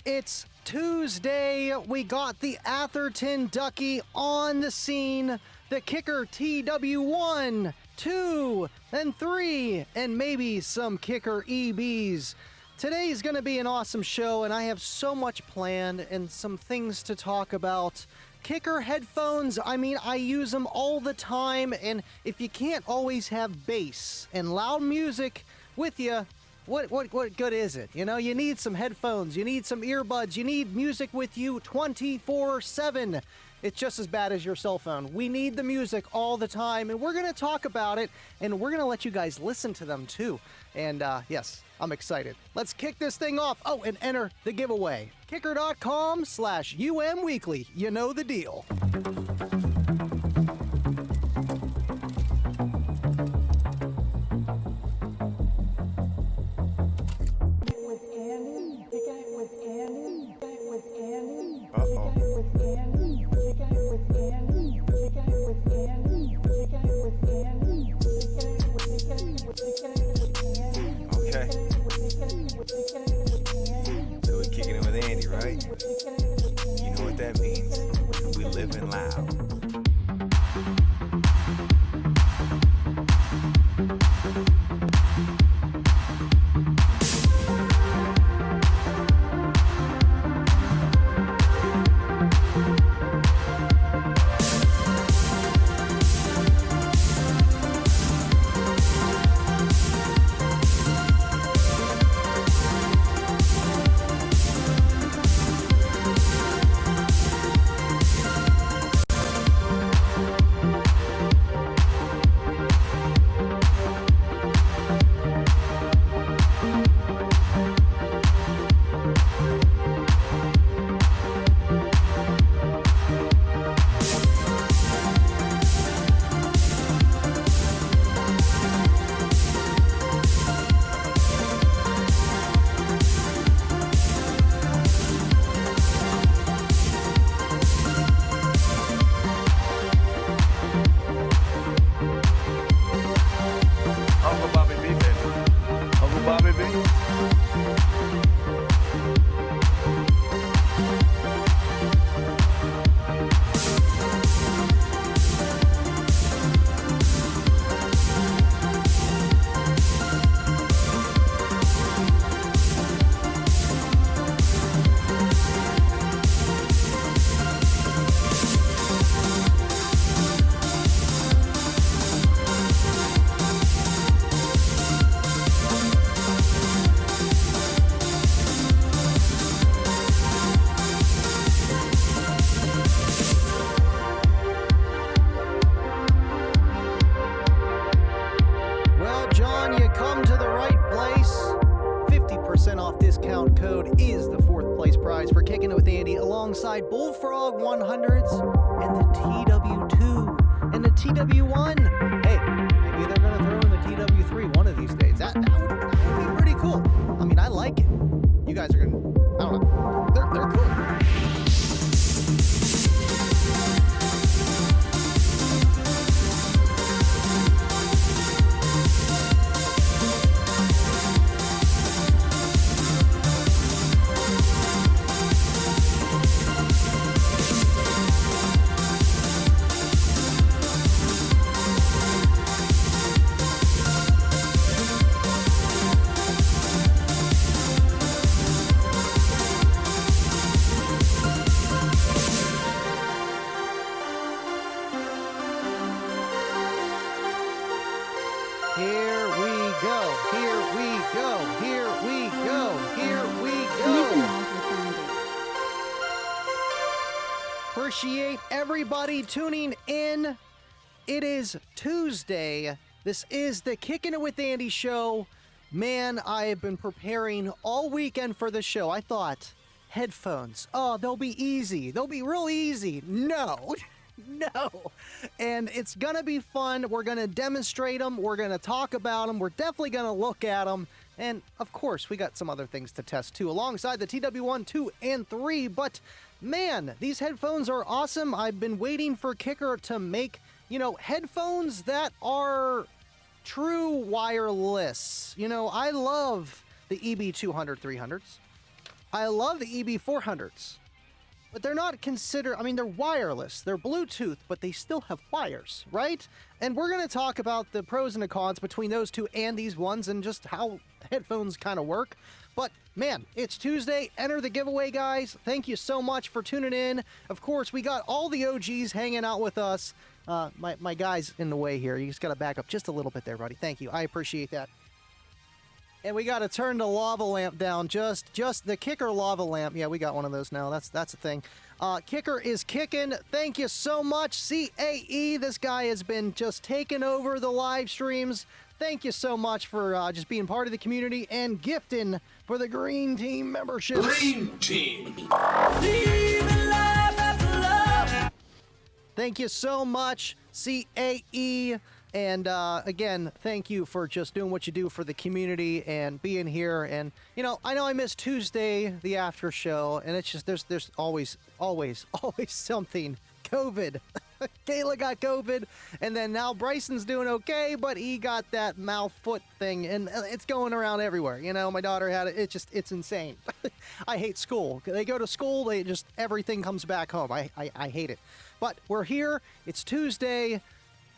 It's Tuesday. We got the Atherton Ducky on the scene. The Kicker TW1, 2, and 3, and maybe some Kicker EBs. Today's going to be an awesome show, and I have so much planned and some things to talk about. Kicker headphones, I mean, I use them all the time, and if you can't always have bass and loud music with you, what good is it? You know, you need some headphones, you need some earbuds, you need music with you 24/7. It's just as bad as your cell phone. We need the music all the time, and we're going to talk about it, and we're going to let you guys listen to them too. And yes, I'm excited. Let's kick this thing off. Oh, and enter the giveaway. Kicker.com/UM Weekly. You know the deal. So we're kicking it with Andy, right? You know what that means. We living loud. Alongside Bullfrog 100s and the TW2 and the TW1. Hey, maybe they're going to throw in the TW3 one of these days. That would be pretty cool. I mean, I like it. You guys are going to, I don't know. They're cool. Appreciate everybody tuning in. It is Tuesday. This is the Kickin' It with Andy show. Man, I have been preparing all weekend for the show. I thought, headphones, oh, they'll be easy. They'll be real easy. No. And it's going to be fun. We're going to demonstrate them. We're going to talk about them. We're definitely going to look at them. And, of course, we got some other things to test, too, alongside the TW1, 2, and 3. But, man, these headphones are awesome. I've been waiting for Kicker to make, headphones that are true wireless. I love the EB200 300s. I love the EB400s, but they're not considered, I mean, they're wireless, they're Bluetooth, but they still have wires, right? And we're going to talk about the pros and the cons between those two and these ones and just how headphones kind of work. But man, it's Tuesday. Enter the giveaway, guys. Thank you so much for tuning in. Of course, we got all the OGs hanging out with us. My guy's in the way here. You just got to back up just a little bit there, buddy. Thank you. I appreciate that. And we got to turn the lava lamp down. Just the kicker lava lamp. Yeah, we got one of those now. That's a thing. Kicker is kicking. Thank you so much, CAE. This guy has been just taking over the live streams. Thank you so much for just being part of the community and gifting for the Green Team membership. Green Team. Thank you so much, CAE. And again, thank you for just doing what you do for the community and being here. And, you know I missed Tuesday, the after show, and it's just there's always something. COVID. Kayla got COVID, and then now Bryson's doing okay, but he got that mouth foot thing, and it's going around everywhere. You know, my daughter had it. It's insane. I hate school. They go to school, everything comes back home. I hate it. But we're here. It's Tuesday.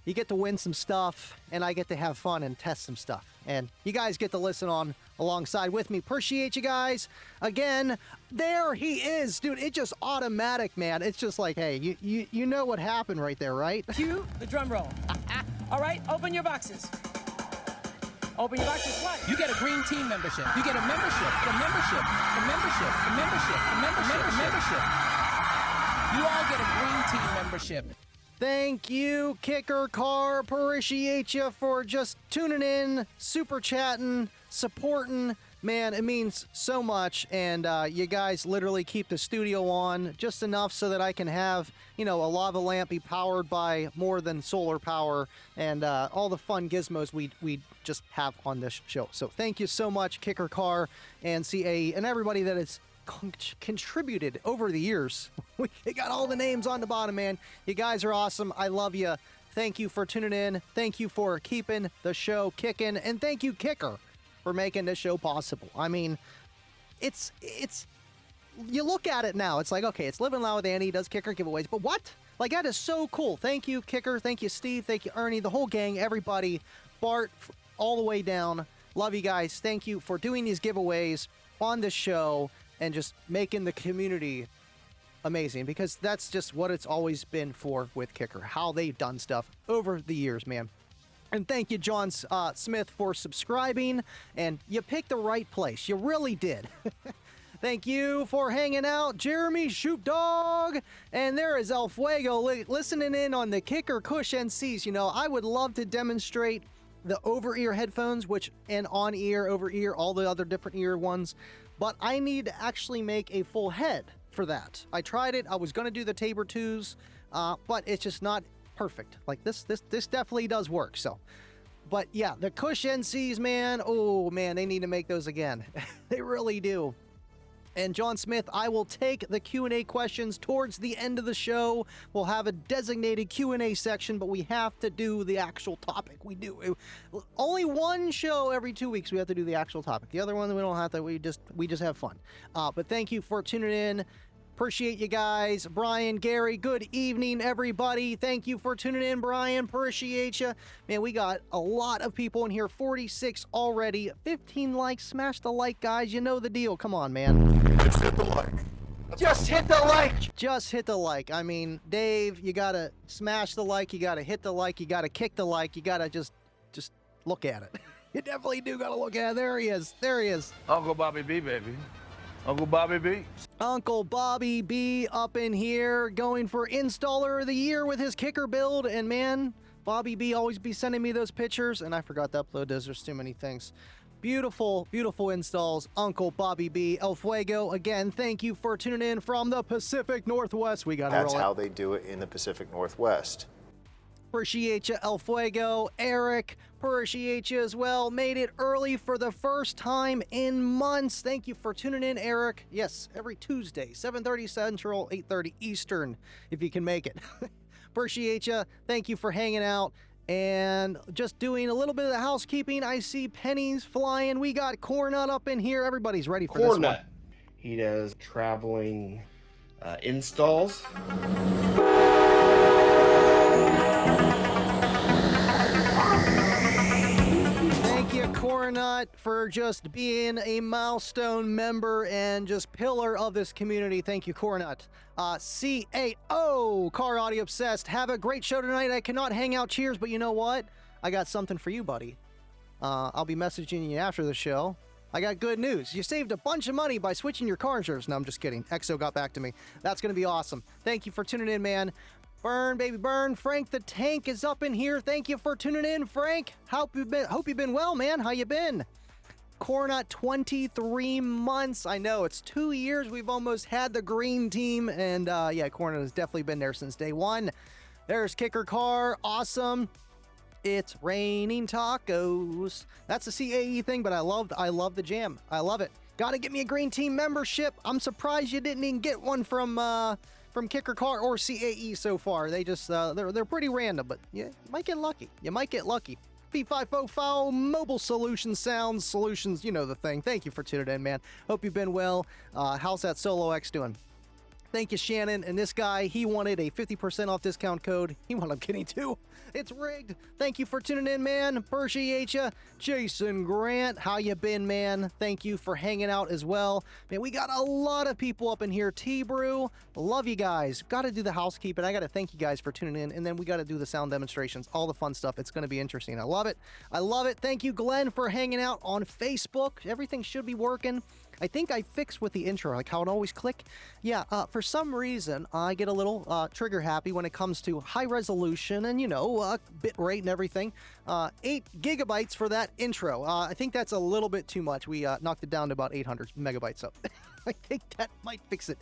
You get to win some stuff, and I get to have fun and test some stuff. And you guys get to listen on alongside with me. Appreciate you guys. Again, there he is. Dude, it's just automatic, man. It's just like, hey, you know what happened right there, right? Cue the drum roll. All right, open your boxes. Open your boxes. What? You get a Green Team membership. You get a membership. A membership. A membership. A membership. A membership. A membership. You all get a Green Team membership. Thank you, Kicker Car. Appreciate you for just tuning in, super chatting, supporting. Man, it means so much. And you guys literally keep the studio on just enough so that I can have, a lava lamp be powered by more than solar power and all the fun gizmos we just have on this show. So thank you so much, Kicker Car and CA and everybody that is contributed over the years. We got all the names on the bottom, man. You guys are awesome. I love you. Thank you for tuning in. Thank you for keeping the show kicking. And thank you, Kicker, for making this show possible. I mean, it's you look at it now, it's like, okay, it's Living Loud with Andy, does Kicker giveaways, but what? Like, that is so cool. Thank you, Kicker. Thank you, Steve. Thank you, Ernie, the whole gang, everybody, Bart, all the way down. Love you guys. Thank you for doing these giveaways on the show and just making the community amazing, because that's just what it's always been for with Kicker, how they've done stuff over the years, man. And thank you, John Smith, for subscribing, and you picked the right place. You really did. Thank you for hanging out, Jeremy Shoot Dog. And there is El Fuego listening in on the Kicker Cush NCs. I would love to demonstrate the over-ear headphones, and on-ear, over-ear, all the other different ear ones. But I need to actually make a full head for that. I tried it. I was going to do the Tabor 2s, but it's just not perfect. Like this definitely does work. So, but yeah, the Cush NCs, man. Oh man, they need to make those again. They really do. And John Smith, I will take the Q&A questions towards the end of the show. We'll have a designated Q&A section, but we have to do the actual topic. We do. Only one show every 2 weeks we have to do the actual topic. The other one we don't have to. We just have fun. But thank you for tuning in. Appreciate you guys. Brian, Gary, good evening, everybody. Thank you for tuning in, Brian. Appreciate you. Man, we got a lot of people in here. 46 already. 15 likes. Smash the like, guys. You know the deal. Come on, man. Just hit the like. Just hit the like. Just hit the like. I mean, Dave, you gotta smash the like. You gotta hit the like. You gotta kick the like. You gotta just look at it. You definitely do gotta look at it. There he is. There he is. Uncle Bobby B, baby. Uncle Bobby B. Uncle Bobby B up in here, going for Installer of the Year with his Kicker build. And man, Bobby B always be sending me those pictures, and I forgot to upload those. There's too many things. Beautiful, beautiful installs. Uncle Bobby B. El Fuego, again, thank you for tuning in from the Pacific Northwest. We got to roll it. That's how they do it in the Pacific Northwest. Appreciate you, El Fuego. Eric, appreciate you as well. Made it early for the first time in months. Thank you for tuning in, Eric. Yes, every Tuesday, 7:30 Central, 8:30 Eastern, if you can make it. Appreciate you. Thank you for hanging out. And just doing a little bit of the housekeeping. I see pennies flying. We got Cornut up in here. Everybody's ready for this one. He does traveling installs. Thank you, Coronut, for just being a milestone member and just pillar of this community. Thank you, Coronut. CAO, Car Audio Obsessed. Have a great show tonight. I cannot hang out. Cheers, but you know what? I got something for you, buddy. I'll be messaging you after the show. I got good news. You saved a bunch of money by switching your car insurance. No, I'm just kidding. Exo got back to me. That's going to be awesome. Thank you for tuning in, man. Burn, baby, burn. Frank the Tank is up in here. Thank you for tuning in, Frank. Hope you've been well, man. How you been? Cornut, 23 months. I know, it's 2 years we've almost had the green team. And yeah, Cornut has definitely been there since day one. There's Kicker Car. Awesome. It's raining tacos. That's a CAE thing, but I love the jam. I love it. Gotta get me a green team membership. I'm surprised you didn't even get one from Kicker Car or CAE so far. They just they're pretty random, but yeah, you might get lucky. You might get lucky. P545 Mobile Solutions, you know the thing. Thank you for tuning in, man. Hope you've been well. How's that Solo X doing? Thank you, Shannon. And this guy, he wanted a 50% off discount code. He wound up getting two. It's rigged. Thank you for tuning in, man. Appreciate you. Jason Grant, how you been, man? Thank you for hanging out as well. Man, we got a lot of people up in here. T-Brew, love you guys. Got to do the housekeeping. I got to thank you guys for tuning in. And then we got to do the sound demonstrations, all the fun stuff. It's going to be interesting. I love it. I love it. Thank you, Glenn, for hanging out on Facebook. Everything should be working. I think I fixed with the intro, like how it always click. Yeah, for some reason, I get a little trigger happy when it comes to high resolution and, you know, bit rate and everything. 8 gigabytes for that intro. I think that's a little bit too much. We knocked it down to about 800 megabytes, so I think that might fix it.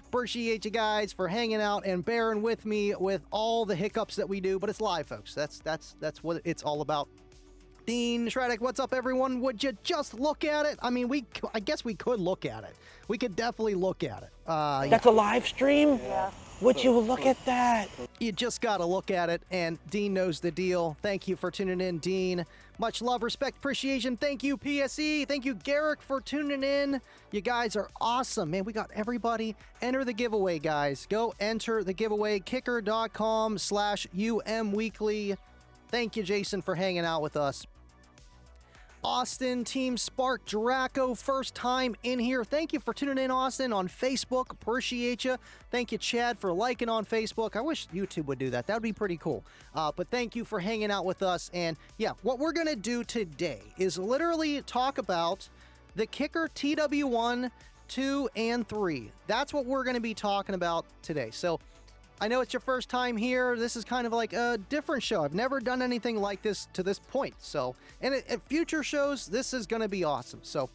Appreciate you guys for hanging out and bearing with me with all the hiccups that we do, but it's live, folks. That's what it's all about. Dean Shreddick, what's up, everyone? Would you just look at it? I mean, I guess we could look at it. We could definitely look at it. That's a live stream? Yeah. Would you look at that? You just got to look at it, and Dean knows the deal. Thank you for tuning in, Dean. Much love, respect, appreciation. Thank you, PSE. Thank you, Garrick, for tuning in. You guys are awesome, man. We got everybody. Enter the giveaway, guys. Go enter the giveaway, kicker.com/umweekly. Thank you, Jason, for hanging out with us. Austin, Team Spark Draco, first time in here. Thank you for tuning in, Austin, on Facebook. Appreciate you. Thank you, Chad, for liking on Facebook. I wish YouTube would do that. That would be pretty cool. But thank you for hanging out with us. And yeah, what we're going to do today is literally talk about the Kicker TW1, 2, and 3. That's what we're going to be talking about today. So I know it's your first time here. This is kind of like a different show. I've never done anything like this to this point. So, and at future shows, this is going to be awesome. So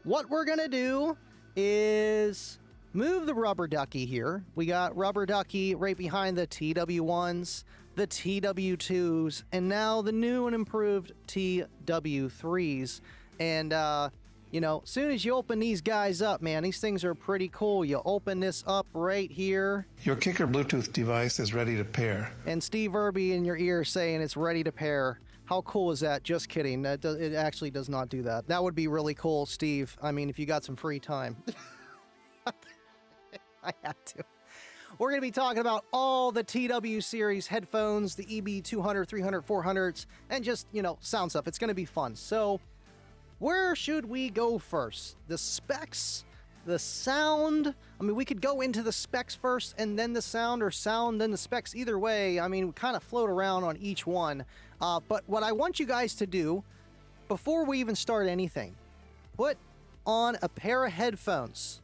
what we're going to do is move the rubber ducky here. We got rubber ducky right behind the TW1s, the TW2s, and now the new and improved TW3s. And, you know, as soon as you open these guys up, man, these things are pretty cool. You open this up right here. Your Kicker Bluetooth device is ready to pair. And Steve Irby in your ear saying it's ready to pair. How cool is that? Just kidding. It actually does not do that. That would be really cool, Steve. I mean, if you got some free time. I have to. We're going to be talking about all the TW series headphones, the EB200, 300, 400s, and just, you know, sound stuff. It's going to be fun. So where should we go first? The specs, the sound? I mean, we could go into the specs first and then the sound, or sound then the specs. Either way, I mean, we kind of float around on each one. But what I want you guys to do, before we even start anything, put on a pair of headphones.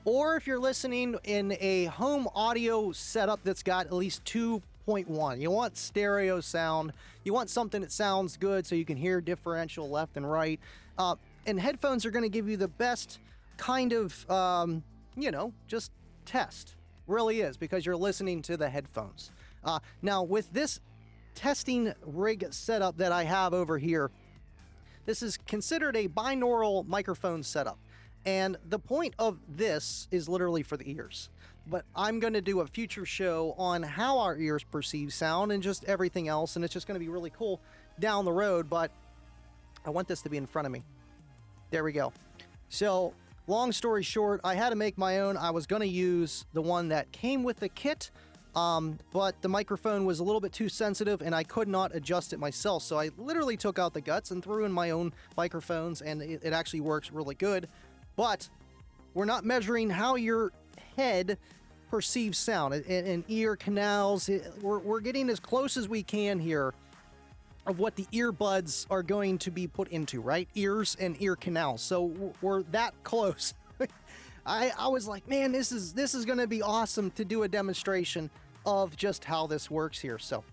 Or if you're listening in a home audio setup that's got at least 2.1. You want stereo sound. You want something that sounds good so you can hear differential left and right. And headphones are going to give you the best kind of, you know, just test. Really is, because you're listening to the headphones. Now, with this testing rig setup that I have over here, this is considered a binaural microphone setup. And the point of this is literally for the ears. But I'm going to do a future show on how our ears perceive sound and just everything else. And it's just going to be really cool down the road. But I want this to be in front of me. There we go. So long story short, I had to make my own. I was going to use the one that came with the kit, but the microphone was a little bit too sensitive and I could not adjust it myself. So I literally took out the guts and threw in my own microphones, and it actually works really good. But we're not measuring how your head perceives sound and ear canals. We're getting as close as we can here of what the earbuds are going to be put into, right? Ears and ear canals. So we're that close. I was like, man, this is going to be awesome to do a demonstration of just how this works here. So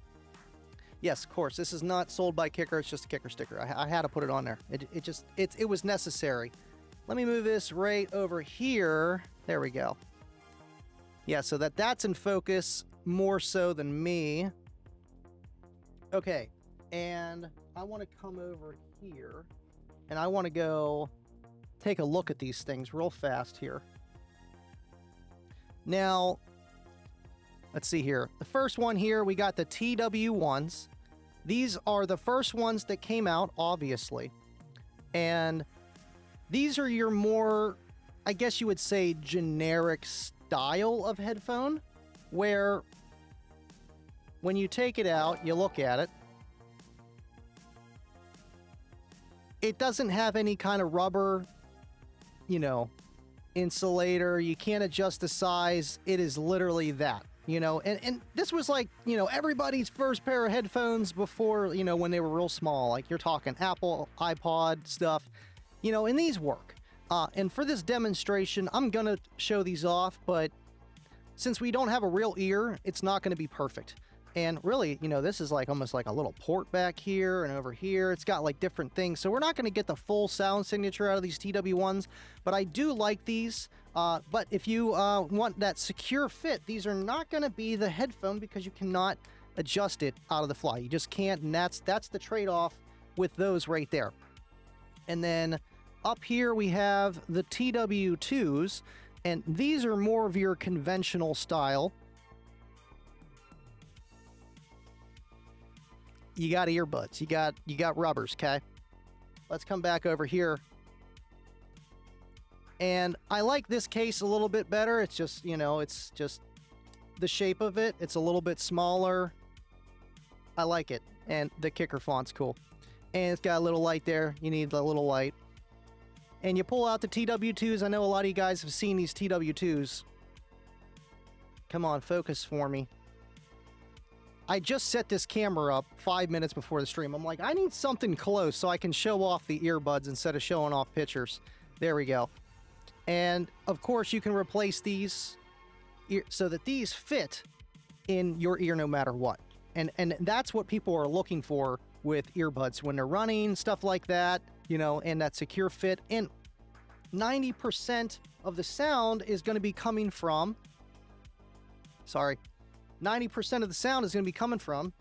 yes, of course, this is not sold by Kicker. It's just a Kicker sticker. I had to put it on there. It was necessary. Let me move this right over here. There we go. Yeah, so that's in focus more so than me. Okay, and I want to come over here, and I want to go take a look at these things real fast here. Now, let's see here. The first one here, we got the TW1s. These are the first ones that came out, obviously. And these are your more, I guess you would say, generic style of headphone, where when you take it out, you look at it, it doesn't have any kind of rubber, you know, insulator. You can't adjust the size. It is literally that, you know, and this was like, you know, everybody's first pair of headphones before, you know, when they were real small. Like you're talking Apple, iPod stuff, you know, and these work. And for this demonstration, I'm going to show these off, but since we don't have a real ear, it's not going to be perfect. And really, you know, this is like almost like a little port back here and over here. It's got like different things. So we're not going to get the full sound signature out of these TW1s, but I do like these. But if you want that secure fit, these are not going to be the headphone because you cannot adjust it out of the fly. You just can't, and that's the trade-off with those right there. And then up here we have the TW2s, and these are more of your conventional style. You got earbuds, you got rubbers, okay? Let's come back over here. And I like this case a little bit better. It's just, you know, it's just the shape of it. It's a little bit smaller. I like it. And the Kicker font's cool. And it's got a little light there. You need a little light. And you pull out the TW2s. I know a lot of you guys have seen these TW2s. Come on, focus for me. I just set this camera up 5 minutes before the stream. I'm like, I need something close so I can show off the earbuds instead of showing off pictures. There we go. And of course you can replace these so that these fit in your ear no matter what. And that's what people are looking for with earbuds when they're running, stuff like that, you know, and that secure fit. And 90% of the sound is going to be coming from, 90% of the sound is going to be coming from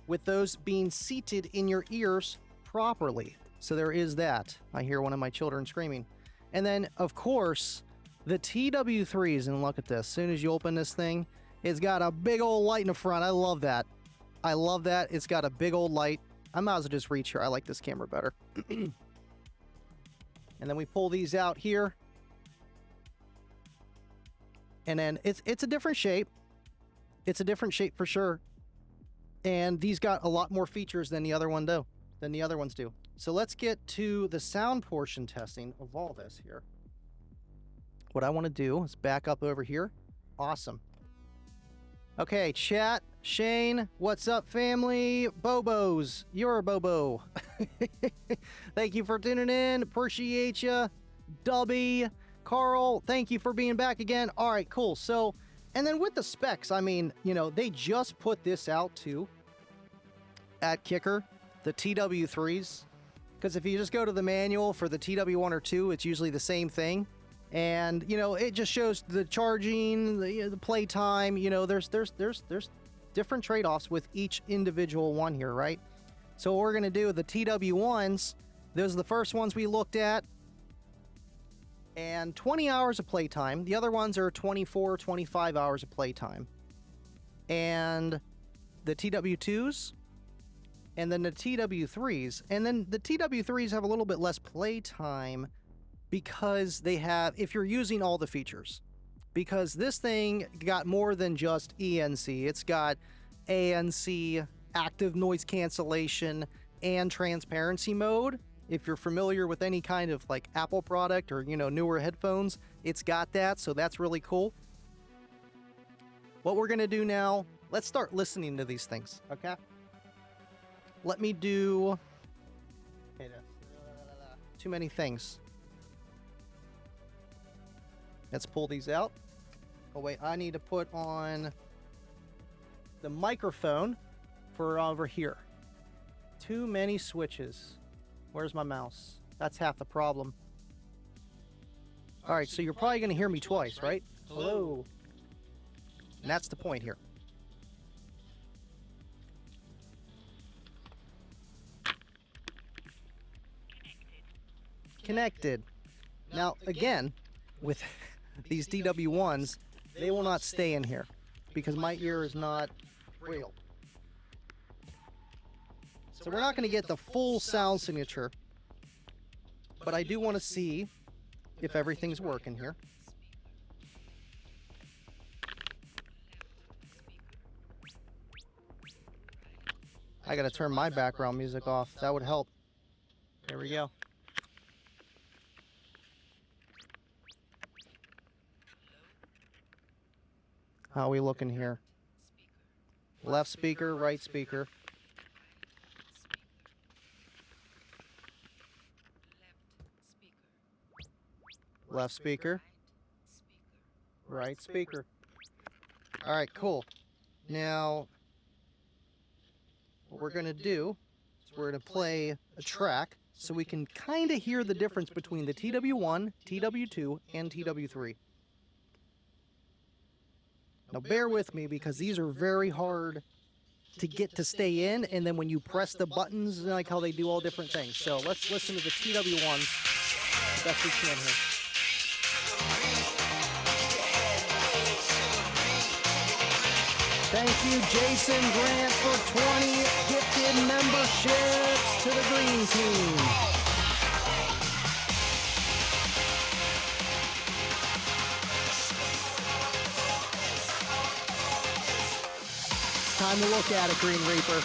with those being seated in your ears properly. So there is that. I hear one of my children screaming. And then, of course, the TW3s, and look at this. As soon as you open this thing, it's got a big old light in the front. I love that. I love that. It's got a big old light. I might as well just reach here. I like this camera better. And then we pull these out here. And then it's a different shape. It's a different shape for sure. And these got a lot more features than the other ones do. So let's get to the sound portion testing of all this here. What I want to do is back up over here. Awesome. Okay, chat. Shane, what's up, family? Bobos, you're a Bobo. Thank you for tuning in. Appreciate you. Dubby, Carl, thank you for being back again. All right, cool. So, and then with the specs, I mean, you know, they just put this out too at Kicker, the TW3s. Because if you just go to the manual for the TW1 or 2, it's usually the same thing. And, you know, it just shows the charging, the play time. You know, there's different trade-offs with each individual one here, right? So what we're going to do with the TW1s, those are the first ones we looked at. And 20 hours of playtime. The other ones are 24, 25 hours of playtime. And the TW2s, and then the TW3s. And then the TW3s have a little bit less playtime because they have, if you're using all the features, because this thing got more than just ENC. It's got ANC, active noise cancellation, and transparency mode. If you're familiar with any kind of like Apple product or, you know, newer headphones, it's got that, so that's really cool. What we're gonna do now, let's start listening to these things, okay? Let me do... Okay, too many things. Let's pull these out. Oh wait, I need to put on the microphone for over here. Too many switches. Where's my mouse? That's half the problem. All right, so you're probably going to hear me twice, right? Hello. And that's the point here. Connected. Now, again, with these TW1s, they will not stay in here because my ear is not real. So we're not going to get the full sound signature, but I do want to see if everything's working here. I got to turn my background music off. That would help. There we go. How are we looking here? Left speaker, right speaker. Left speaker. Right speaker. All right, cool. Now, what we're going to do is we're going to play a track so we can kind of hear the difference between the TW1, TW2, and TW3. Now, bear with me because these are very hard to get to stay in, and then when you press the buttons, like how they do all different things. So let's listen to the TW1s best we can here. Thank you, Jason Grant, for 20 gifted memberships to the Green Team. It's time to look at it, Green Reaper.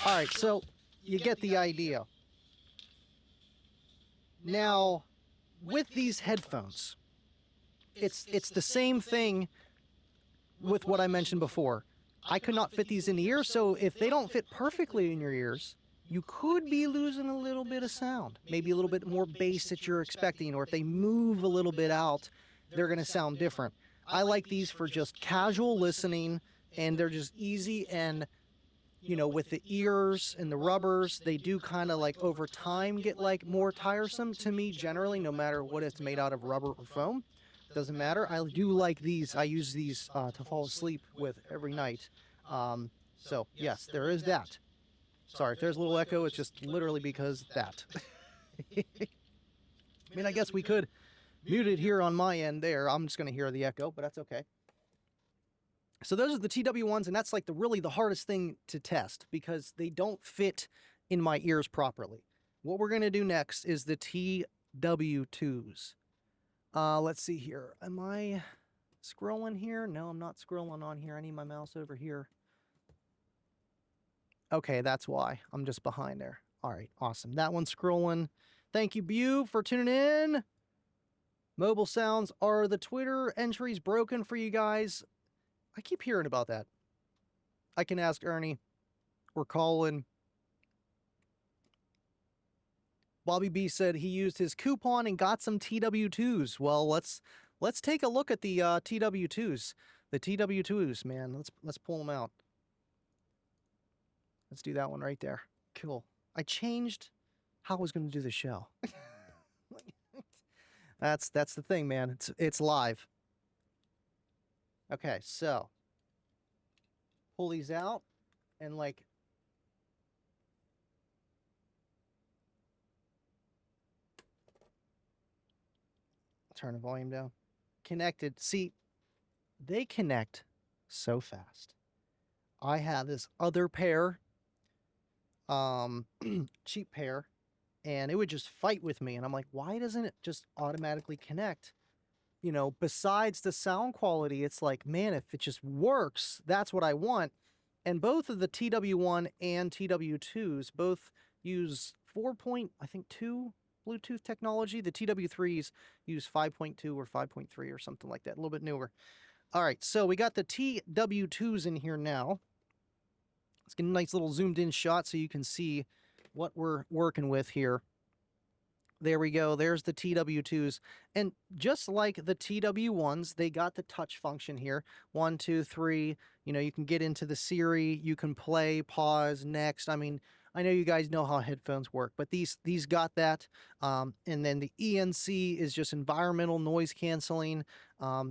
All right, so you get the idea. Now, with these headphones, it's the same thing with what I mentioned before. I could not fit these in the ear, so if they don't fit perfectly in your ears, you could be losing a little bit of sound. Maybe a little bit more bass that you're expecting, or if they move a little bit out, they're going to sound different. I like these for just casual listening, and they're just easy, and you know, with the ears and the rubbers, they do kind of like over time get like more tiresome to me generally, no matter what it's made out of, rubber or foam. Doesn't matter. I do like these. I use these to fall asleep with every night. So yes, there is that. Sorry, if there's a little echo, it's just literally because that. I mean, I guess we could mute it here on my end there. I'm just going to hear the echo, but that's okay. So those are the TW1s, and that's like really the hardest thing to test because they don't fit in my ears properly. What we're going to do next is the TW2s. Let's see here. Am I scrolling here? No, I'm not scrolling on here. I need my mouse over here. Okay, that's why. I'm just behind there. All right, awesome. That one's scrolling. Thank you, Bew, for tuning in. Mobile sounds are the Twitter entries broken for you guys. I keep hearing about that. I can ask Ernie or Colin. Bobby B said he used his coupon and got some TW2s. Well, let's take a look at the TW2s. The TW2s, man. Let's pull them out. Let's do that one right there. Cool. I changed how I was going to do the show. That's the thing, man. It's live. Okay, so pull these out and like turn the volume down. Connected. See, they connect so fast. I have this other pair, cheap pair, and it would just fight with me. And I'm like, why doesn't it just automatically connect? You know, besides the sound quality, it's like, man, if it just works, that's what I want. And both of the TW1 and TW2s both use 4.2 Bluetooth technology. The TW3s use 5.2 or 5.3 or something like that, a little bit newer. All right, so we got the TW2s in here now. Let's get a nice little zoomed in shot so you can see what we're working with here. There we go. There's the TW2s. And just like the TW1s, they got the touch function here. 1, 2, 3. You know, you can get into the Siri. You can play, pause, next. I mean, I know you guys know how headphones work, but these got that. And then the ENC is just environmental noise canceling.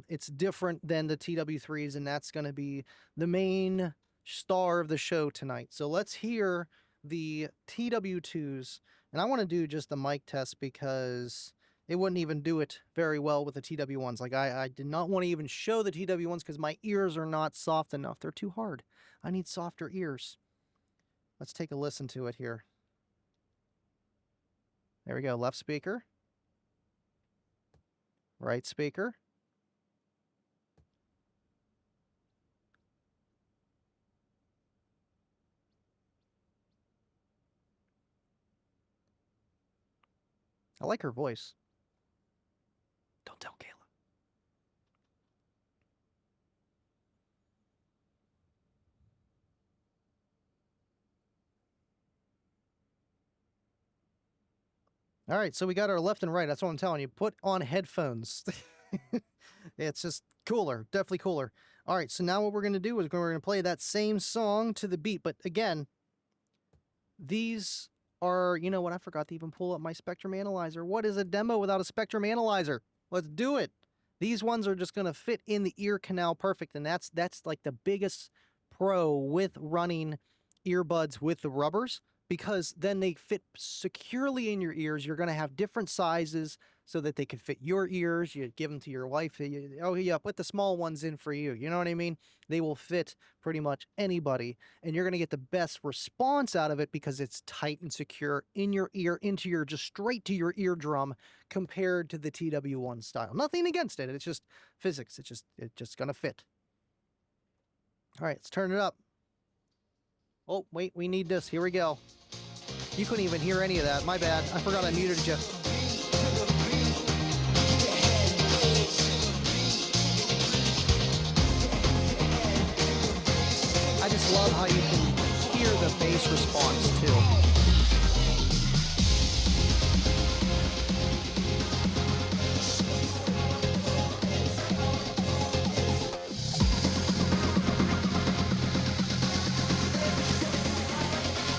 It's different than the TW3s, and that's going to be the main star of the show tonight. So let's hear the TW2s. And I want to do just the mic test because it wouldn't even do it very well with the TW1s. Like, I did not want to even show the TW1s because my ears are not soft enough. They're too hard. I need softer ears. Let's take a listen to it here. There we go. Left speaker. Right speaker. I like her voice. Don't tell Kayla. All right, so we got our left and right. That's what I'm telling you. Put on headphones. It's just cooler, definitely cooler. All right, so now what we're going to do is we're going to play that same song to the beat. But again, these are, you know what, I forgot to even pull up my Spectrum Analyzer. What is a demo without a Spectrum Analyzer? Let's do it. These ones are just going to fit in the ear canal perfect, and that's like the biggest pro with running earbuds with the rubbers, because then they fit securely in your ears. You're going to have different sizes so that they can fit your ears. You give them to your wife. Oh, yeah, put the small ones in for you. You know what I mean? They will fit pretty much anybody, and you're going to get the best response out of it because it's tight and secure in your ear, into your, just straight to your eardrum compared to the TW1 style. Nothing against it. It's just physics. It's just going to fit. All right, let's turn it up. Oh, wait, we need this. Here we go. You couldn't even hear any of that. My bad. I forgot I muted you. I just love how you can hear the bass response, too.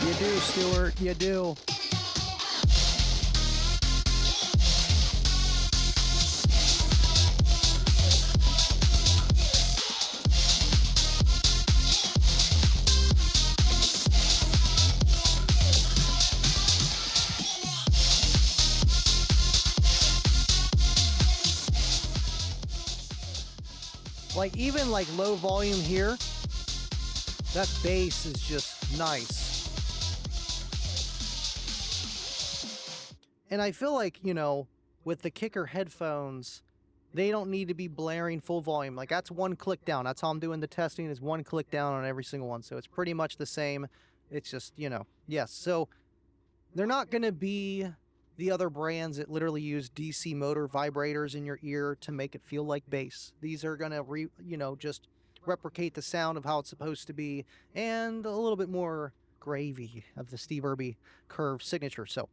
You do, Stuart. You do. Like, even like low volume here, that bass is just nice. And I feel like, you know, with the Kicker headphones, they don't need to be blaring full volume. Like, that's one click down. That's how I'm doing the testing, is one click down on every single one. So it's pretty much the same. It's just, you know, yes. So they're not going to be the other brands that literally use DC motor vibrators in your ear to make it feel like bass. These are going to, just replicate the sound of how it's supposed to be, and a little bit more gravy of the Steve Irby curve signature. So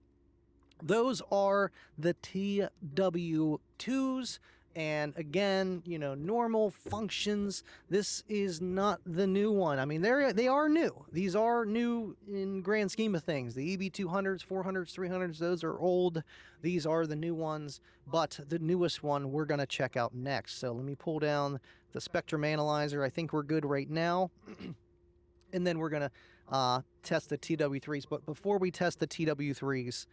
those are the TW2s. And again, normal functions. This is not the new one. I mean, they are new. These are new in grand scheme of things. The EB200s, 400s, 300s, those are old. These are the new ones. But the newest one we're going to check out next. So let me pull down the Spectrum Analyzer. I think we're good right now. And then we're going to test the TW3s. But before we test the TW3s,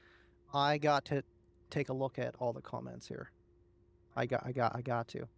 I got to take a look at all the comments here. I got to.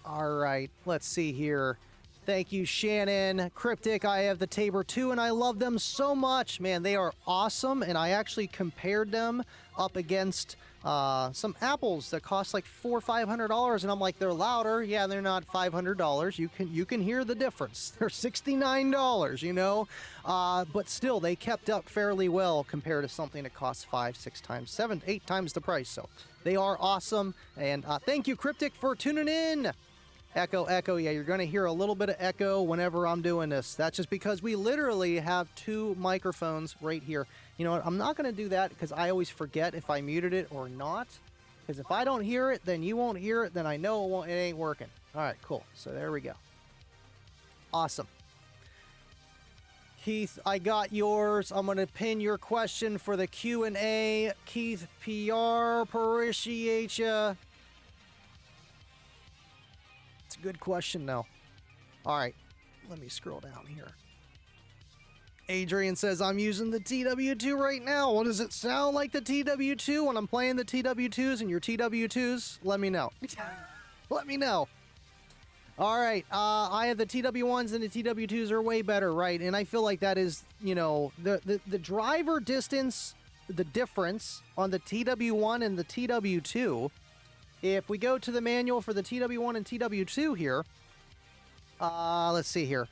All right, let's see here. Thank you, Shannon. Cryptic, I have the Tabor 2, and I love them so much. Man, they are awesome, and I actually compared them up against some Apples that cost like $400 or $500, and I'm like, they're louder. Yeah, they're not $500. You can hear the difference. They're $69, you know? But still, they kept up fairly well compared to something that costs 5, 6 times, 7, 8 times the price. So they are awesome, and thank you, Cryptic, for tuning in. Echo, echo. Yeah, you're going to hear a little bit of echo whenever I'm doing this. That's just because we literally have 2 microphones right here. You know what? I'm not going to do that because I always forget if I muted it or not. Because if I don't hear it, then you won't hear it. Then I know it ain't working. All right, cool. So there we go. Awesome. Keith, I got yours. I'm going to pin your question for the Q&A. Keith PR, appreciate ya. It's a good question, though. All right, let me scroll down here. Adrian says, I'm using the TW2 right now. What does it sound like the TW2 when I'm playing the TW2s and your TW2s? Let me know. Let me know. All right, I have the TW1s and the TW2s are way better, right? And I feel like that is, you know, the driver distance, the difference on the TW1 and the TW2. If we go to the manual for the TW1 and TW2 here, let's see here.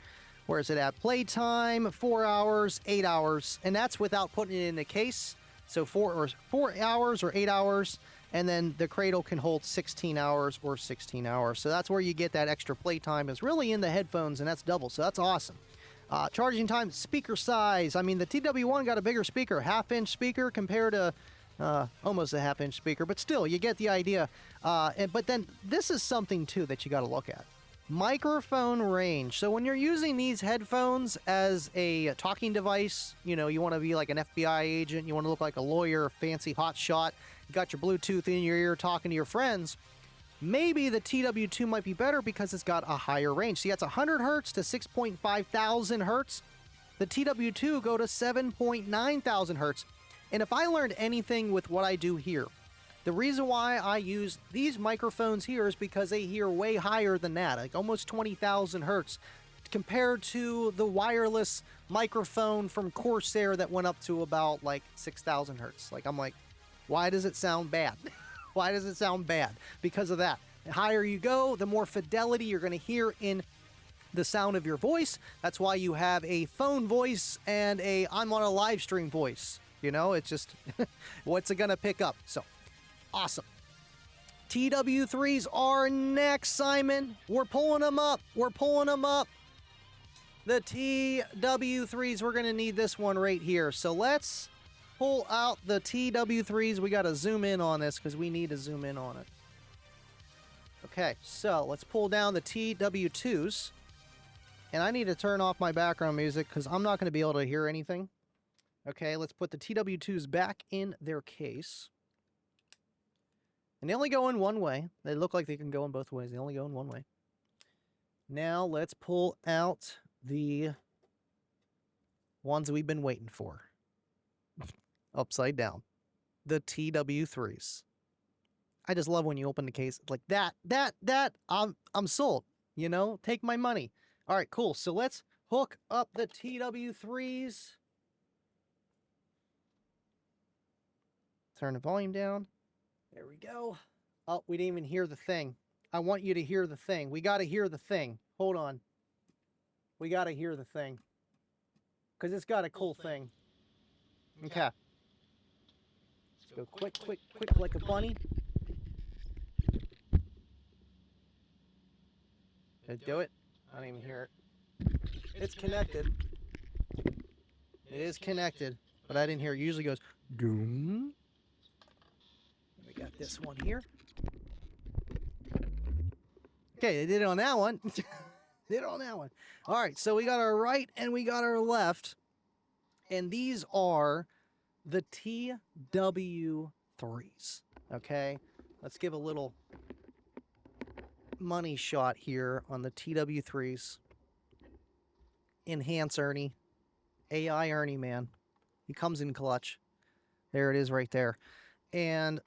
Where is it at? Playtime, 4 hours, 8 hours, and that's without putting it in the case. So 4 hours or 8 hours, and then the cradle can hold 16 hours or 16 hours. So that's where you get that extra playtime is really in the headphones, and that's double. So that's awesome. Charging time, speaker size. I mean, the TW1 got a bigger speaker, half-inch speaker compared to almost a half-inch speaker, but still, you get the idea. But then this is something too that you got to look at. Microphone range. So when you're using these headphones as a talking device, you know, you want to be like an FBI agent, you want to look like a lawyer, a fancy hot shot, you got your Bluetooth in your ear talking to your friends, maybe the TW2 might be better because it's got a higher range. See, that's 100 hertz to 6.5 thousand hertz. The TW2 go to 7.9 thousand hertz. And if I learned anything with what I do here, the reason why I use these microphones here is because they hear way higher than that, like almost 20,000 hertz, compared to the wireless microphone from Corsair that went up to about like 6,000 hertz. Like, I'm like, why does it sound bad? Why does it sound bad? Because of that. The higher you go, the more fidelity you're going to hear in the sound of your voice. That's why you have a phone voice and a I'm on a live stream voice. You know, it's just, what's it going to pick up? So, awesome. TW3s are next, Simon. We're pulling them up. We're pulling them up. The TW3s, we're going to need this one right here. So let's pull out the TW3s. We got to zoom in on this because we need to zoom in on it. Okay, so let's pull down the TW2s. And I need to turn off my background music because I'm not going to be able to hear anything. Okay, let's put the TW2s back in their case. And they only go in one way. They look like they can go in both ways. They only go in one way. Now let's pull out the ones we've been waiting for. Upside down. The TW3s. I just love when you open the case like that. I'm sold. You know, take my money. All right, cool. So let's hook up the TW3s. Turn the volume down. There we go. Oh, we didn't even hear the thing. I want you to hear the thing. We got to hear the thing. Hold on. We got to hear the thing. Because it's got a cool thing. Okay. Let's go quick, quick, quick like a bunny. Did it do it? I don't even hear it. It's connected. It is connected. But I didn't hear it. Usually goes, doom. We got this one here. Okay, they did it on that one. Did it on that one. All right, so we got our right and we got our left. And these are the TW3s. Okay, let's give a little money shot here on the TW3s. Enhance Ernie. AI Ernie, man. He comes in clutch. There it is right there. and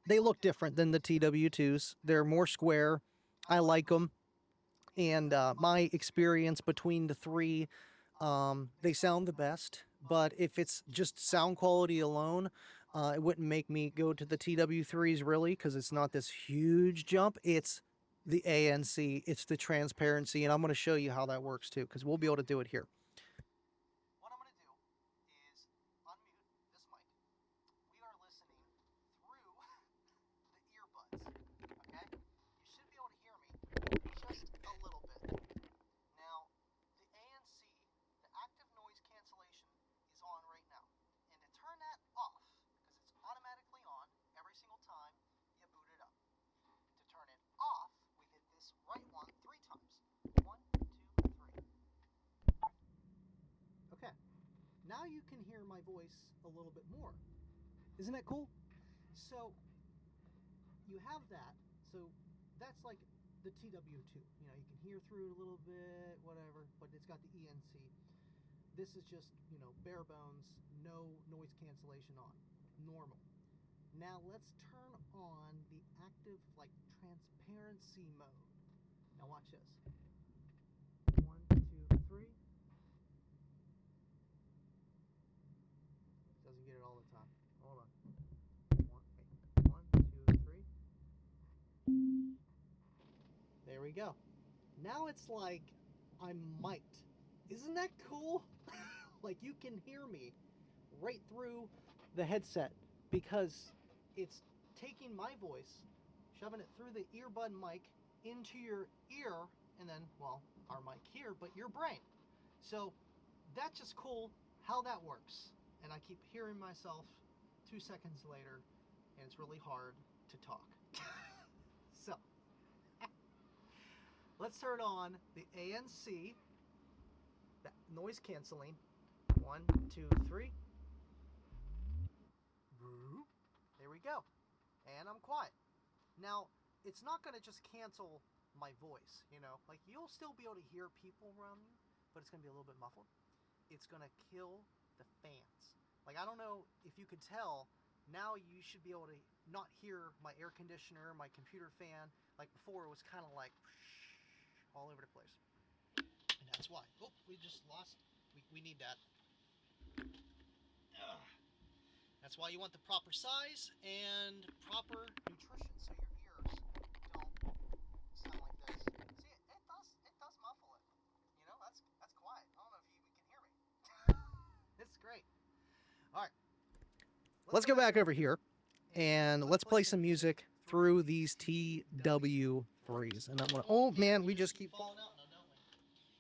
they look different than the TW2s. They're more square. I like them. And my experience between the three, they sound the best. But if it's just sound quality alone, it wouldn't make me go to the TW3s really, because it's not this huge jump. It's the ANC, it's the transparency, and I'm going to show you how that works too, because we'll be able to do it here. What I'm going to do is unmute this mic. We are listening through the earbuds, okay? You should be able to hear me just a little bit. Now, the ANC, the active noise cancellation, is on right now. And to turn that off, because it's automatically on every single time you boot it up. To turn it off, we hit this right one 3 times. 1, 2, 3. Okay. Now you can hear my voice a little bit more. Isn't that cool? So you have that. So that's like the TW2. You know, you can hear through it a little bit, whatever, but it's got the ANC. This is just, you know, bare bones, no noise cancellation on. Normal. Now let's turn on the active, like, transparency mode. Now watch this. 1, 2, 3. Doesn't get it all the time. Hold on. 1, 2, 3. There we go. Now it's like I'm mic'd. Isn't that cool? Like you can hear me right through the headset because it's taking my voice, shoving it through the earbud mic into your ear, and then, well, our mic here, but your brain. So that's just cool how that works. And I keep hearing myself 2 seconds later, and it's really hard to talk. So let's turn on the ANC, that noise canceling. 1, 2, 3. There we go. And I'm quiet. Now, it's not going to just cancel my voice, you know. Like, you'll still be able to hear people around you, but it's going to be a little bit muffled. It's going to kill the fans. Like, I don't know if you could tell, now you should be able to not hear my air conditioner, my computer fan. Like before, it was kind of like all over the place. And that's why. Oh, we just lost. We need that. That's why you want the proper size and proper nutrition, so your ears don't sound like this. See, it does muffle it. You know, that's quiet. I don't know if you even can hear me. It's great. All right. Let's go back over here and let's play some music through these TW3s. And I'm gonna, oh man, we just keep falling out now, don't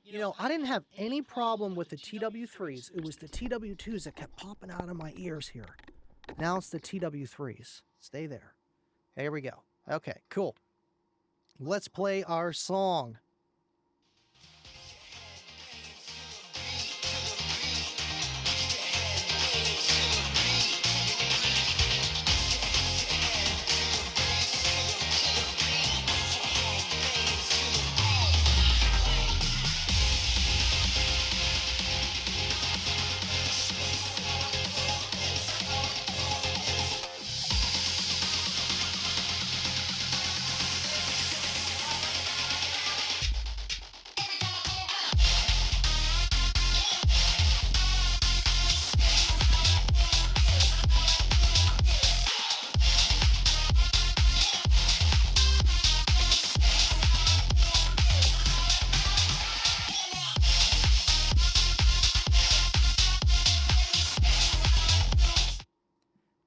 we? You know, I didn't have any problem with the TW3s. It was the TW2s that kept popping out of my ears here. Now it's the TW3s. Stay there. Here we go. Okay, cool. Let's play our song.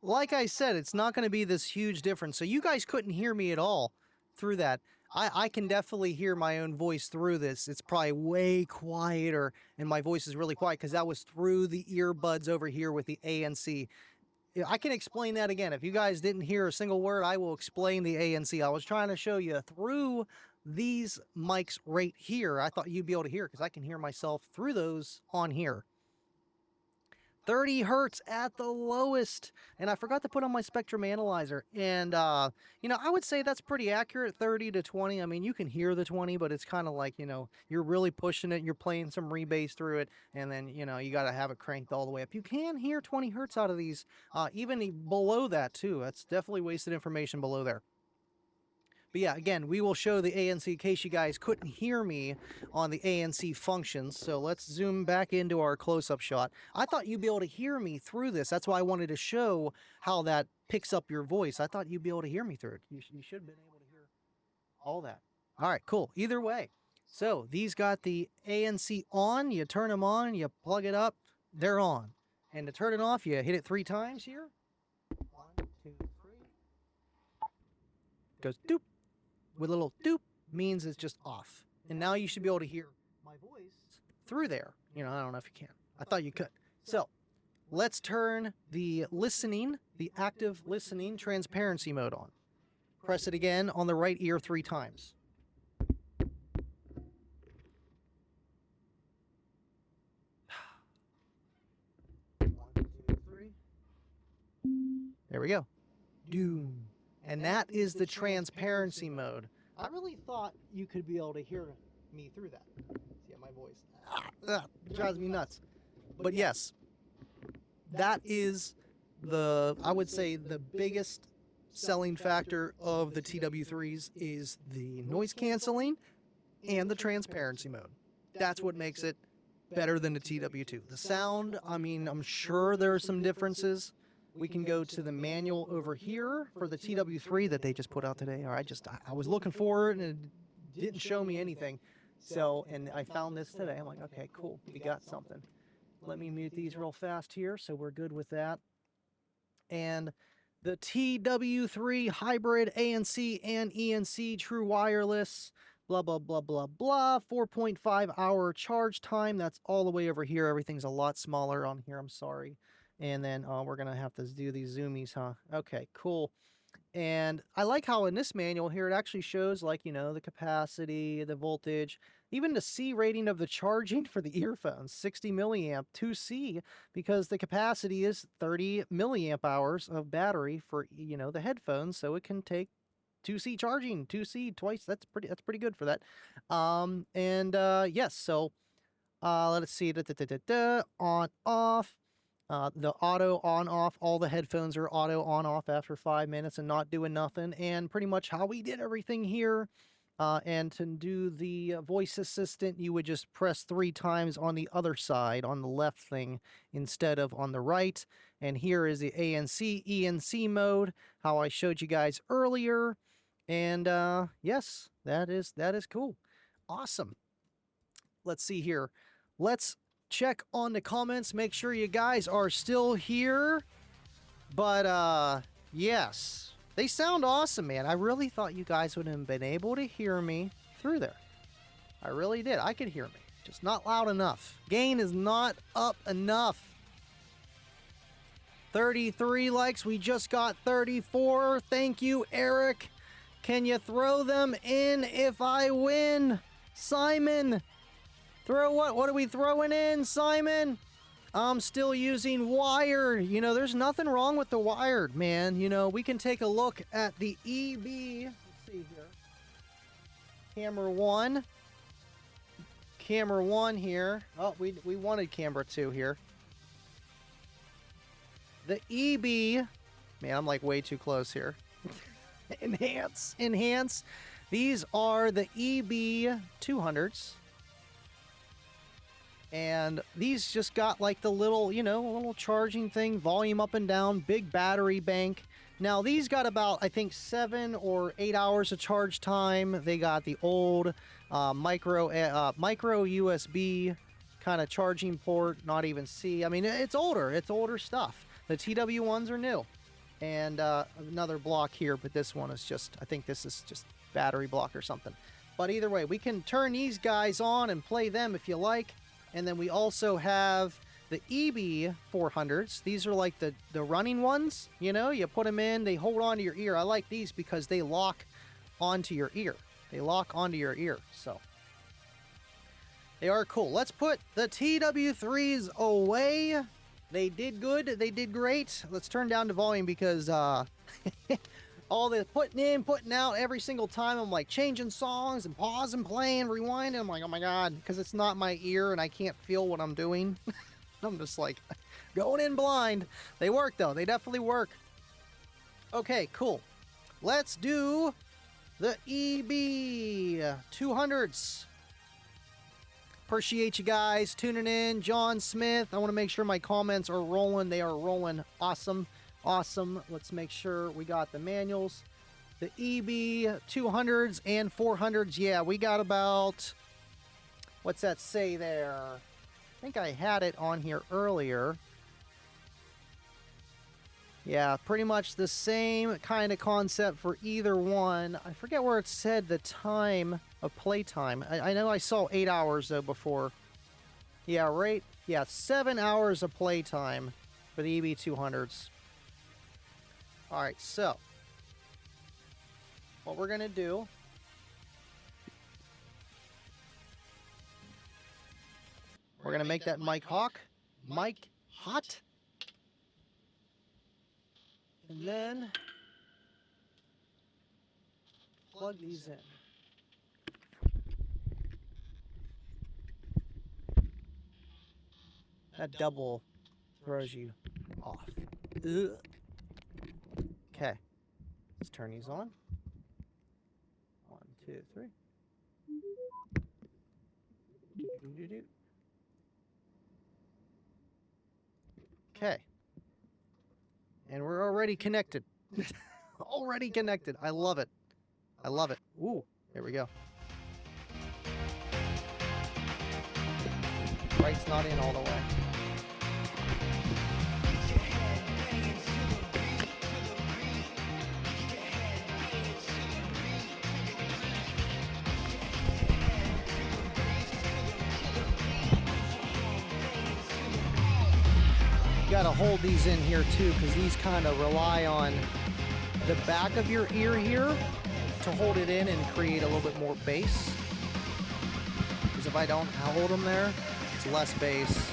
Like I said, it's not going to be this huge difference. So you guys couldn't hear me at all through that. I can definitely hear my own voice through this. It's probably way quieter, and my voice is really quiet because that was through the earbuds over here with the ANC. I can explain that again. If you guys didn't hear a single word, I will explain the ANC. I was trying to show you through these mics right here. I thought you'd be able to hear because I can hear myself through those on here. 30 hertz at the lowest. And I forgot to put on my spectrum analyzer. And, you know, I would say that's pretty accurate, 30 to 20. I mean, you can hear the 20, but it's kind of like, you know, you're really pushing it. You're playing some rebass through it. And then, you know, you got to have it cranked all the way up. You can hear 20 hertz out of these, even below that, too. That's definitely wasted information below there. But yeah, again, we will show the ANC in case you guys couldn't hear me on the ANC functions. So let's zoom back into our close-up shot. I thought you'd be able to hear me through this. That's why I wanted to show how that picks up your voice. I thought you'd be able to hear me through it. You should have been able to hear all that. All right, cool. Either way. So these got the ANC on. You turn them on, you plug it up, they're on. And to turn it off, you hit it 3 times here. 1, 2, 3. Goes doop. With a little doop means it's just off. And now you should be able to hear my voice through there. You know, I don't know if you can. I thought you could. So let's turn the listening, the active listening transparency mode on. Press it again on the right ear 3 times. One, two, three. There we go. Doom. And that is the transparency mode. I really thought you could be able to hear me through that. See my voice. Drives me nuts. But yes, that is I would say the biggest selling factor of the TW3s is the noise canceling and the transparency mode. That's what makes it better than the TW2. The sound, I mean, I'm sure there are some differences. We can go to the manual over here for the TW3 that they just put out today. Or I was looking for it and it didn't show me anything. So, and I found this today. I'm like, okay, cool. We got something. Let me mute these real fast here so we're good with that. And the TW3 hybrid ANC and ENC true wireless, blah, blah, blah, blah, blah. 4.5 hour charge time. That's all the way over here. Everything's a lot smaller on here. I'm sorry. And then we're going to have to do these zoomies, huh? Okay, cool. And I like how in this manual here, it actually shows, like, you know, the capacity, the voltage, even the C rating of the charging for the earphones, 60 milliamp 2C, because the capacity is 30 milliamp hours of battery for, you know, the headphones. So it can take 2C charging, 2C twice. That's pretty good for that. Yes, so let's see, on, off. The auto on off, all the headphones are auto on off after 5 minutes and not doing nothing. And pretty much how we did everything here. And to do the voice assistant, you would just press 3 times on the other side, on the left thing, instead of on the right. And here is the ANC, ENC mode, how I showed you guys earlier. And yes, that is cool. Awesome. Let's see here. Let's check on the comments, make sure you guys are still here. But yes, they sound awesome, man. I really thought you guys would have been able to hear me through there. I really did. I could hear me, just not loud enough. Gain is not up enough. 33 likes. We just got 34. Thank you, Eric. Can you throw them in if I win? Simon, throw what? What are we throwing in, Simon? I'm still using wired. You know, there's nothing wrong with the wired, man. You know, we can take a look at the EB. Let's see here. Camera 1. Camera 1 here. Oh, we wanted camera 2 here. The EB. Man, I'm like way too close here. Enhance. These are the EB200s. And these just got like the little, you know, little charging thing, volume up and down, big battery bank. Now these got about, I think, 7 or 8 hours of charge time. They got the old micro USB kind of charging port, not even C. I mean, it's older stuff. The TW ones are new. And another block here, but this one is just, I think this is just battery block or something. But either way, we can turn these guys on and play them if you like. And then we also have the EB400s. These are like the running ones. You know, you put them in, they hold on to your ear. I like these because they lock onto your ear. They lock onto your ear. So they are cool. Let's put the TW3s away They did good. They did great. Let's turn down the volume because all the putting in, putting out every single time. I'm like changing songs and pausing, playing, rewinding. I'm like, oh my God, because it's not my ear and I can't feel what I'm doing. I'm just like going in blind. They work though. They definitely work. Okay, cool. Let's do the EB200s. Appreciate you guys tuning in. John Smith. I want to make sure my comments are rolling. They are rolling. Awesome. Awesome. Let's make sure we got the manuals. The EB200s and 400s. Yeah, we got about... What's that say there? I think I had it on here earlier. Yeah, pretty much the same kind of concept for either one. I forget where it said the time of playtime. I know I saw 8 hours though before. Yeah, right? Yeah, 7 hours of playtime for the EB200s. Alright, so what we're going to do... We're going to make that mic hot. And then plug these in. That double throws you off. Ugh. Okay. Let's turn these on. 1, 2, 3. Do-do-do-do. Okay. And we're already connected. Already connected. I love it. I love it. Ooh, there we go. Right's not in all the way. You gotta hold these in here too, because these kind of rely on the back of your ear here to hold it in and create a little bit more bass. Because if I don't hold them there, it's less bass.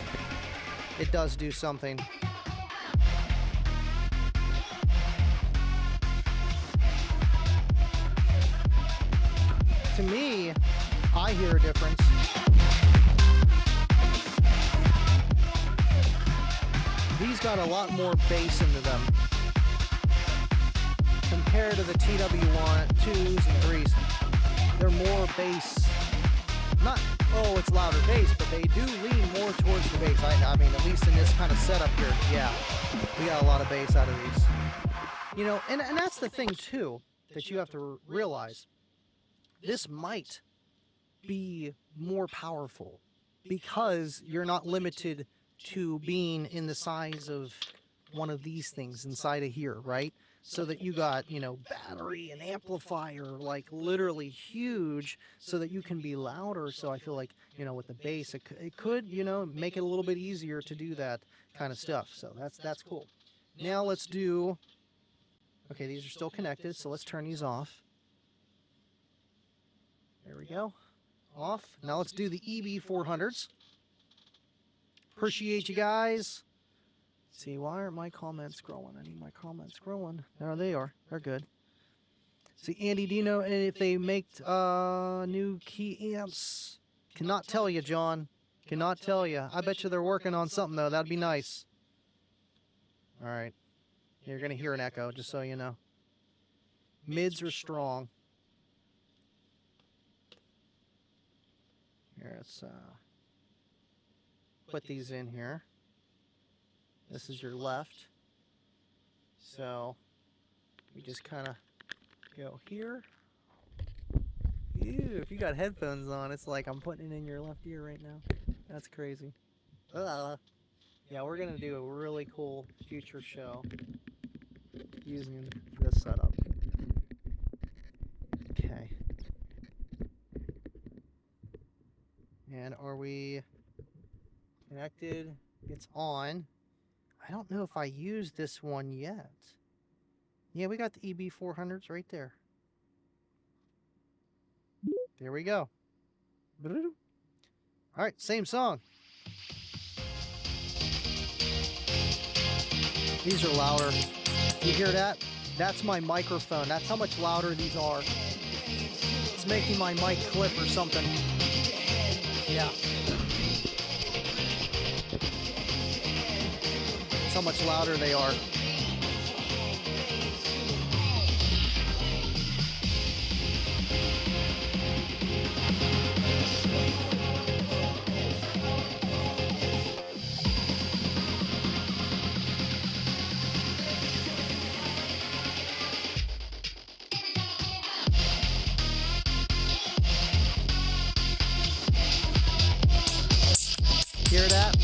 It does do something. To me, I hear a difference. These got a lot more bass into them compared to the TW1, 2s and 3s. They're more bass. Not, oh, it's louder bass, but they do lean more towards the bass. I mean, at least in this kind of setup here, yeah. We got a lot of bass out of these. You know, and that's the thing, too, that you have to realize. This might be more powerful because you're not limited to being in the size of one of these things inside of here, right? So that you got, you know, battery and amplifier, like literally huge, so that you can be louder. So I feel like, you know, with the bass, it could, you know, make it a little bit easier to do that kind of stuff. So that's cool. Now let's do, okay, these are still connected, so let's turn these off. There we go. Off. Now let's do the EB400s. Appreciate you guys. Let's see, why aren't my comments growing? I need my comments growing. There they are. They're good. See, Andy, do you know if they make new key amps? Cannot tell you, John. Cannot tell you. I bet you they're working on something, though. That'd be nice. All right. You're going to hear an echo, just so you know. Mids are strong. Here, let's put these in here. This is your left. So we just kind of go here. Ew, if you got headphones on, it's like I'm putting it in your left ear right now. That's crazy. Yeah, we're going to do a really cool future show using this setup. Okay. And are we connected? It's on. I don't know if I used this one yet. Yeah, we got the EB400s right there. There we go. All right, same song. These are louder. You hear that? That's my microphone. That's how much louder these are. It's making my mic clip or something. Yeah. That's how much louder they are. Hear that?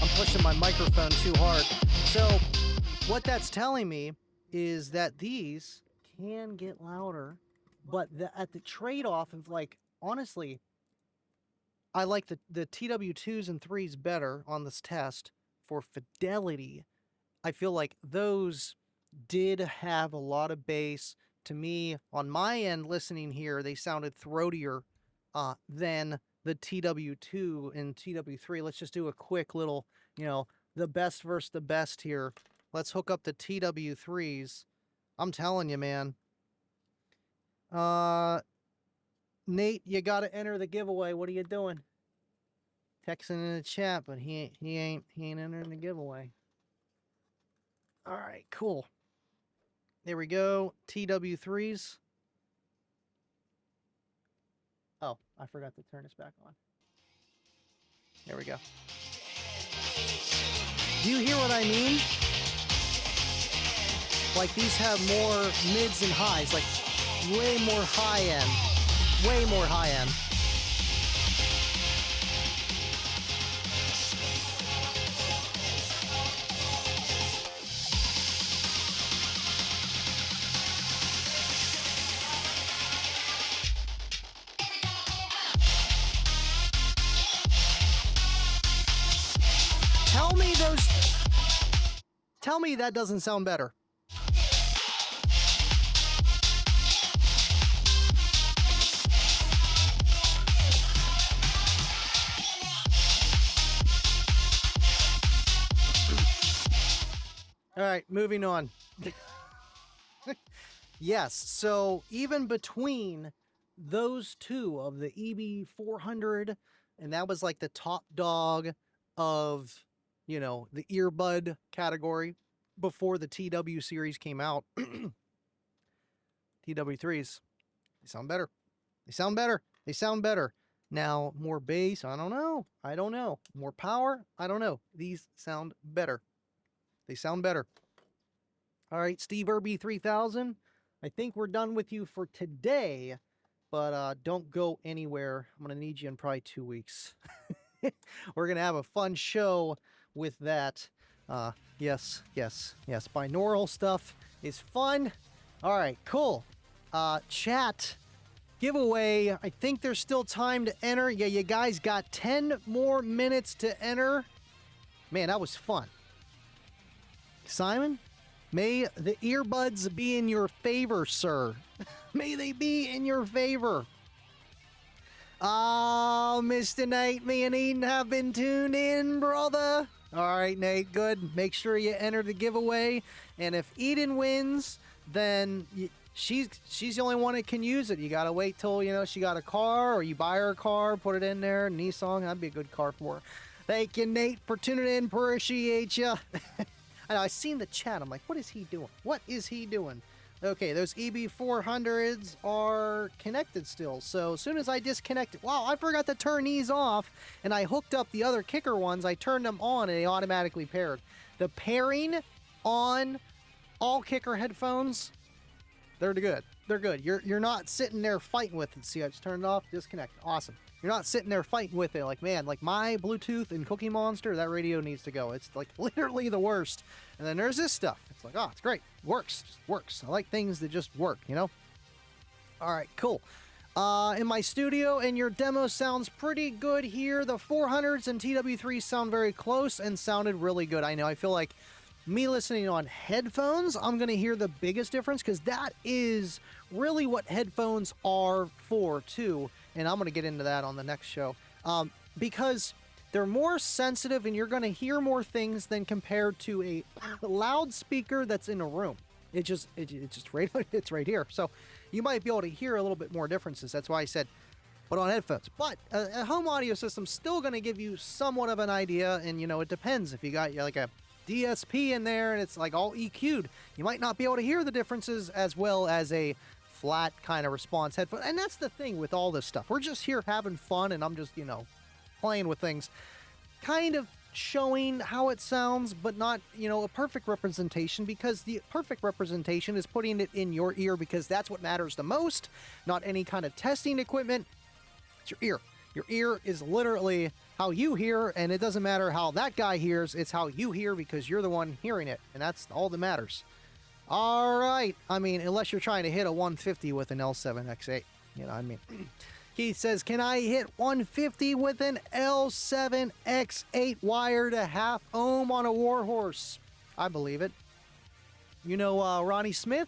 I'm pushing my microphone too hard. So what that's telling me is that these can get louder, but at the trade-off of, like, honestly, I like the TW2s and 3s better on this test for fidelity. I feel like those did have a lot of bass. To me, on my end, listening here, they sounded throatier than the TW2 and TW3. Let's just do a quick little, the best versus the best here. Let's hook up the TW3s. I'm telling you, man. Nate, you got to enter the giveaway. What are you doing? Texting in the chat, but he ain't entering the giveaway. All right, cool. There we go. TW3s. Oh, I forgot to turn this back on. There we go. Do you hear what I mean? Like, these have more mids and highs, like way more high end. Way more high end. Tell me that doesn't sound better. All right, moving on. Yes, so even between those two of the EB400, and that was like the top dog of, the earbud category before the TW series came out. TW3s, they sound better. They sound better. They sound better. Now, more bass, I don't know. More power, I don't know. These sound better. They sound better. All right, Steve EB3000, I think we're done with you for today, but don't go anywhere. I'm going to need you in probably 2 weeks. We're going to have a fun show with that. Yes. Binaural stuff is fun. All right, cool. Chat giveaway. I think there's still time to enter. Yeah, you guys got 10 more minutes to enter. Man, that was fun. Simon, may the earbuds be in your favor, sir. May they be in your favor. Oh, Mr. Nate, me and Eden have been tuned in, brother. All right, Nate, good. Make sure you enter the giveaway. And if Eden wins, then she's the only one that can use it. You got to wait till, she got a car, or you buy her a car, put it in there. Nissan, that'd be a good car for her. Thank you, Nate, for tuning in. Appreciate you. I seen the chat. I'm like, what is he doing? What is he doing? Okay, those EB400s are connected still. So as soon as I disconnect it, wow, I forgot to turn these off, and I hooked up the other Kicker ones. I turned them on, and they automatically paired. The pairing on all Kicker headphones, they're good. They're good. You're not sitting there fighting with it. See, I just turned it off, disconnect. Awesome. You're not sitting there fighting with it. Like, man, like my Bluetooth and Cookie Monster, that radio needs to go. It's like literally the worst. And then there's this stuff. It's like, oh, it's great. Works. Just works. I like things that just work, All right, cool. In my studio, and your demo sounds pretty good here. The 400s and TW3s sound very close and sounded really good. I know. I feel like me listening on headphones, I'm going to hear the biggest difference, because that is really what headphones are for, too. And I'm going to get into that on the next show. Because they're more sensitive and you're going to hear more things than compared to a loudspeaker that's in a room. It's just right, it's right here. So you might be able to hear a little bit more differences. That's why I said put on headphones. But a home audio system's still going to give you somewhat of an idea, and you know, it depends. If you got like a DSP in there and it's like all EQ'd, you might not be able to hear the differences as well as a flat kind of response headphone. And that's the thing with all this stuff. We're just here having fun, and I'm just, you know, playing with things, kind of showing how it sounds, but not, you know, a perfect representation, because the perfect representation is putting it in your ear, because that's what matters the most, not any kind of testing equipment. It's your ear. Your ear is literally how you hear, and it doesn't matter how that guy hears, it's how you hear, because you're the one hearing it, and that's all that matters. All right. I mean, unless you're trying to hit a 150 with an L7X8, you know what I mean? Keith says, can I hit 150 with an L7X8 wired a half ohm on a Warhorse? I believe it. You know Ronnie Smith?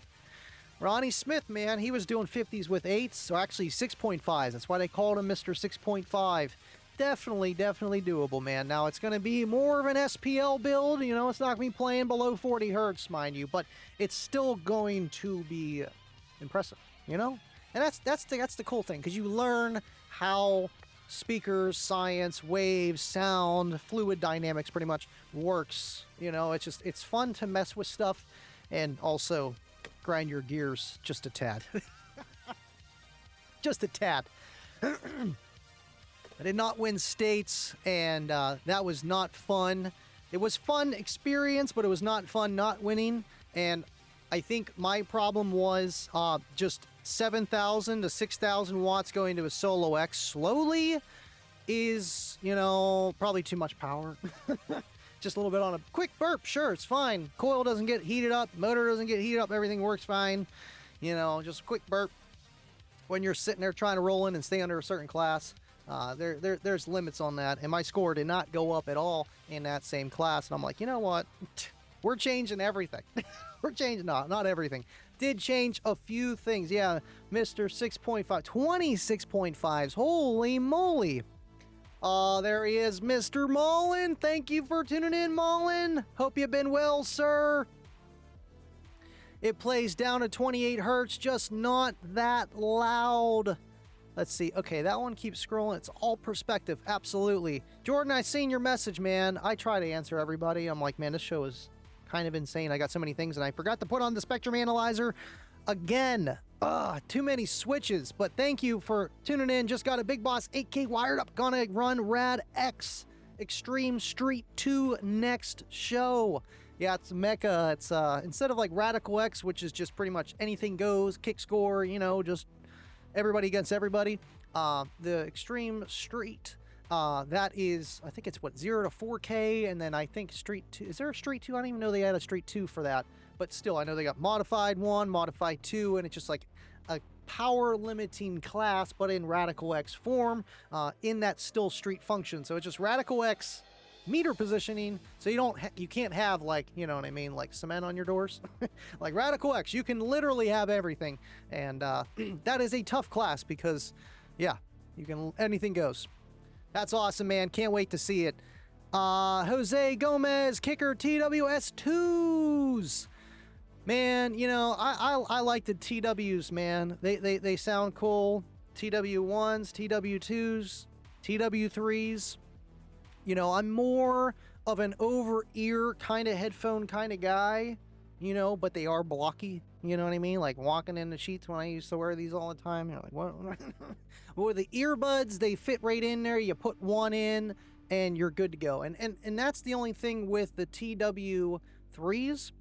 Ronnie Smith, man, he was doing 50s with 8s, so actually 6.5s. That's why they called him Mr. 6.5. Definitely doable, man. Now, it's going to be more of an SPL build. You know, it's not going to be playing below 40 hertz, mind you, but it's still going to be impressive, you know? And that's the cool thing, because you learn how speakers, science, waves, sound, fluid dynamics pretty much works. You know, it's fun to mess with stuff and also grind your gears just a tad. Just a tad. I did not win states, and that was not fun. It was fun experience, but it was not fun not winning. And I think my problem was just 7,000 to 6,000 watts going to a Solo X slowly is, you know, probably too much power. Just a little bit on a quick burp, sure, it's fine. Coil doesn't get heated up, motor doesn't get heated up, everything works fine. You know, just a quick burp when you're sitting there trying to roll in and stay under a certain class. There's limits on that, and my score did not go up at all in that same class. And I'm like, you know what? We're changing everything. We're changing, not everything. Did change a few things. Yeah, Mr. 6.5, 26.5s. Holy moly. There he is, Mr. Mullen. Thank you for tuning in, Mullen. Hope you've been well, sir. It plays down to 28 hertz, just not that loud. Let's see. Okay, that one keeps scrolling. It's all perspective. Absolutely. Jordan, I seen your message, man. I try to answer everybody. I'm like, man, this show is kind of insane. I got so many things, and I forgot to put on the spectrum analyzer again. Too many switches. But thank you for tuning in. Just got a Big Boss 8K wired up. Gonna run Rad X Extreme Street 2 next show. Yeah, it's Mecha. It's instead of like Radical X, which is just pretty much anything goes, kick score, you know, just everybody against everybody. The Extreme Street, that is, I think it's what, 0 to 4K, and then I think Street 2, is there a Street 2? I don't even know they had a Street 2 for that, but still, I know they got Modified 1, Modified 2, and it's just like a power limiting class, but in Radical X form, in that still Street function. So it's just Radical X meter positioning, so you can't have, like, you know what I mean, like cement on your doors. Like Radical X, you can literally have everything, and that is a tough class because, yeah, you can, anything goes. That's awesome, man. Can't wait to see it. Jose Gomez, Kicker TWS2s. Man, you know, I like the TWs, man. They sound cool. TW1s, TW2s, TW3s. You know, I'm more of an over-ear kind of headphone kind of guy, you know, but they are blocky, you know what I mean? Like walking in the sheets when I used to wear these all the time. You're like, what? Well, the earbuds, they fit right in there. You put one in and you're good to go. And that's the only thing with the TW3s.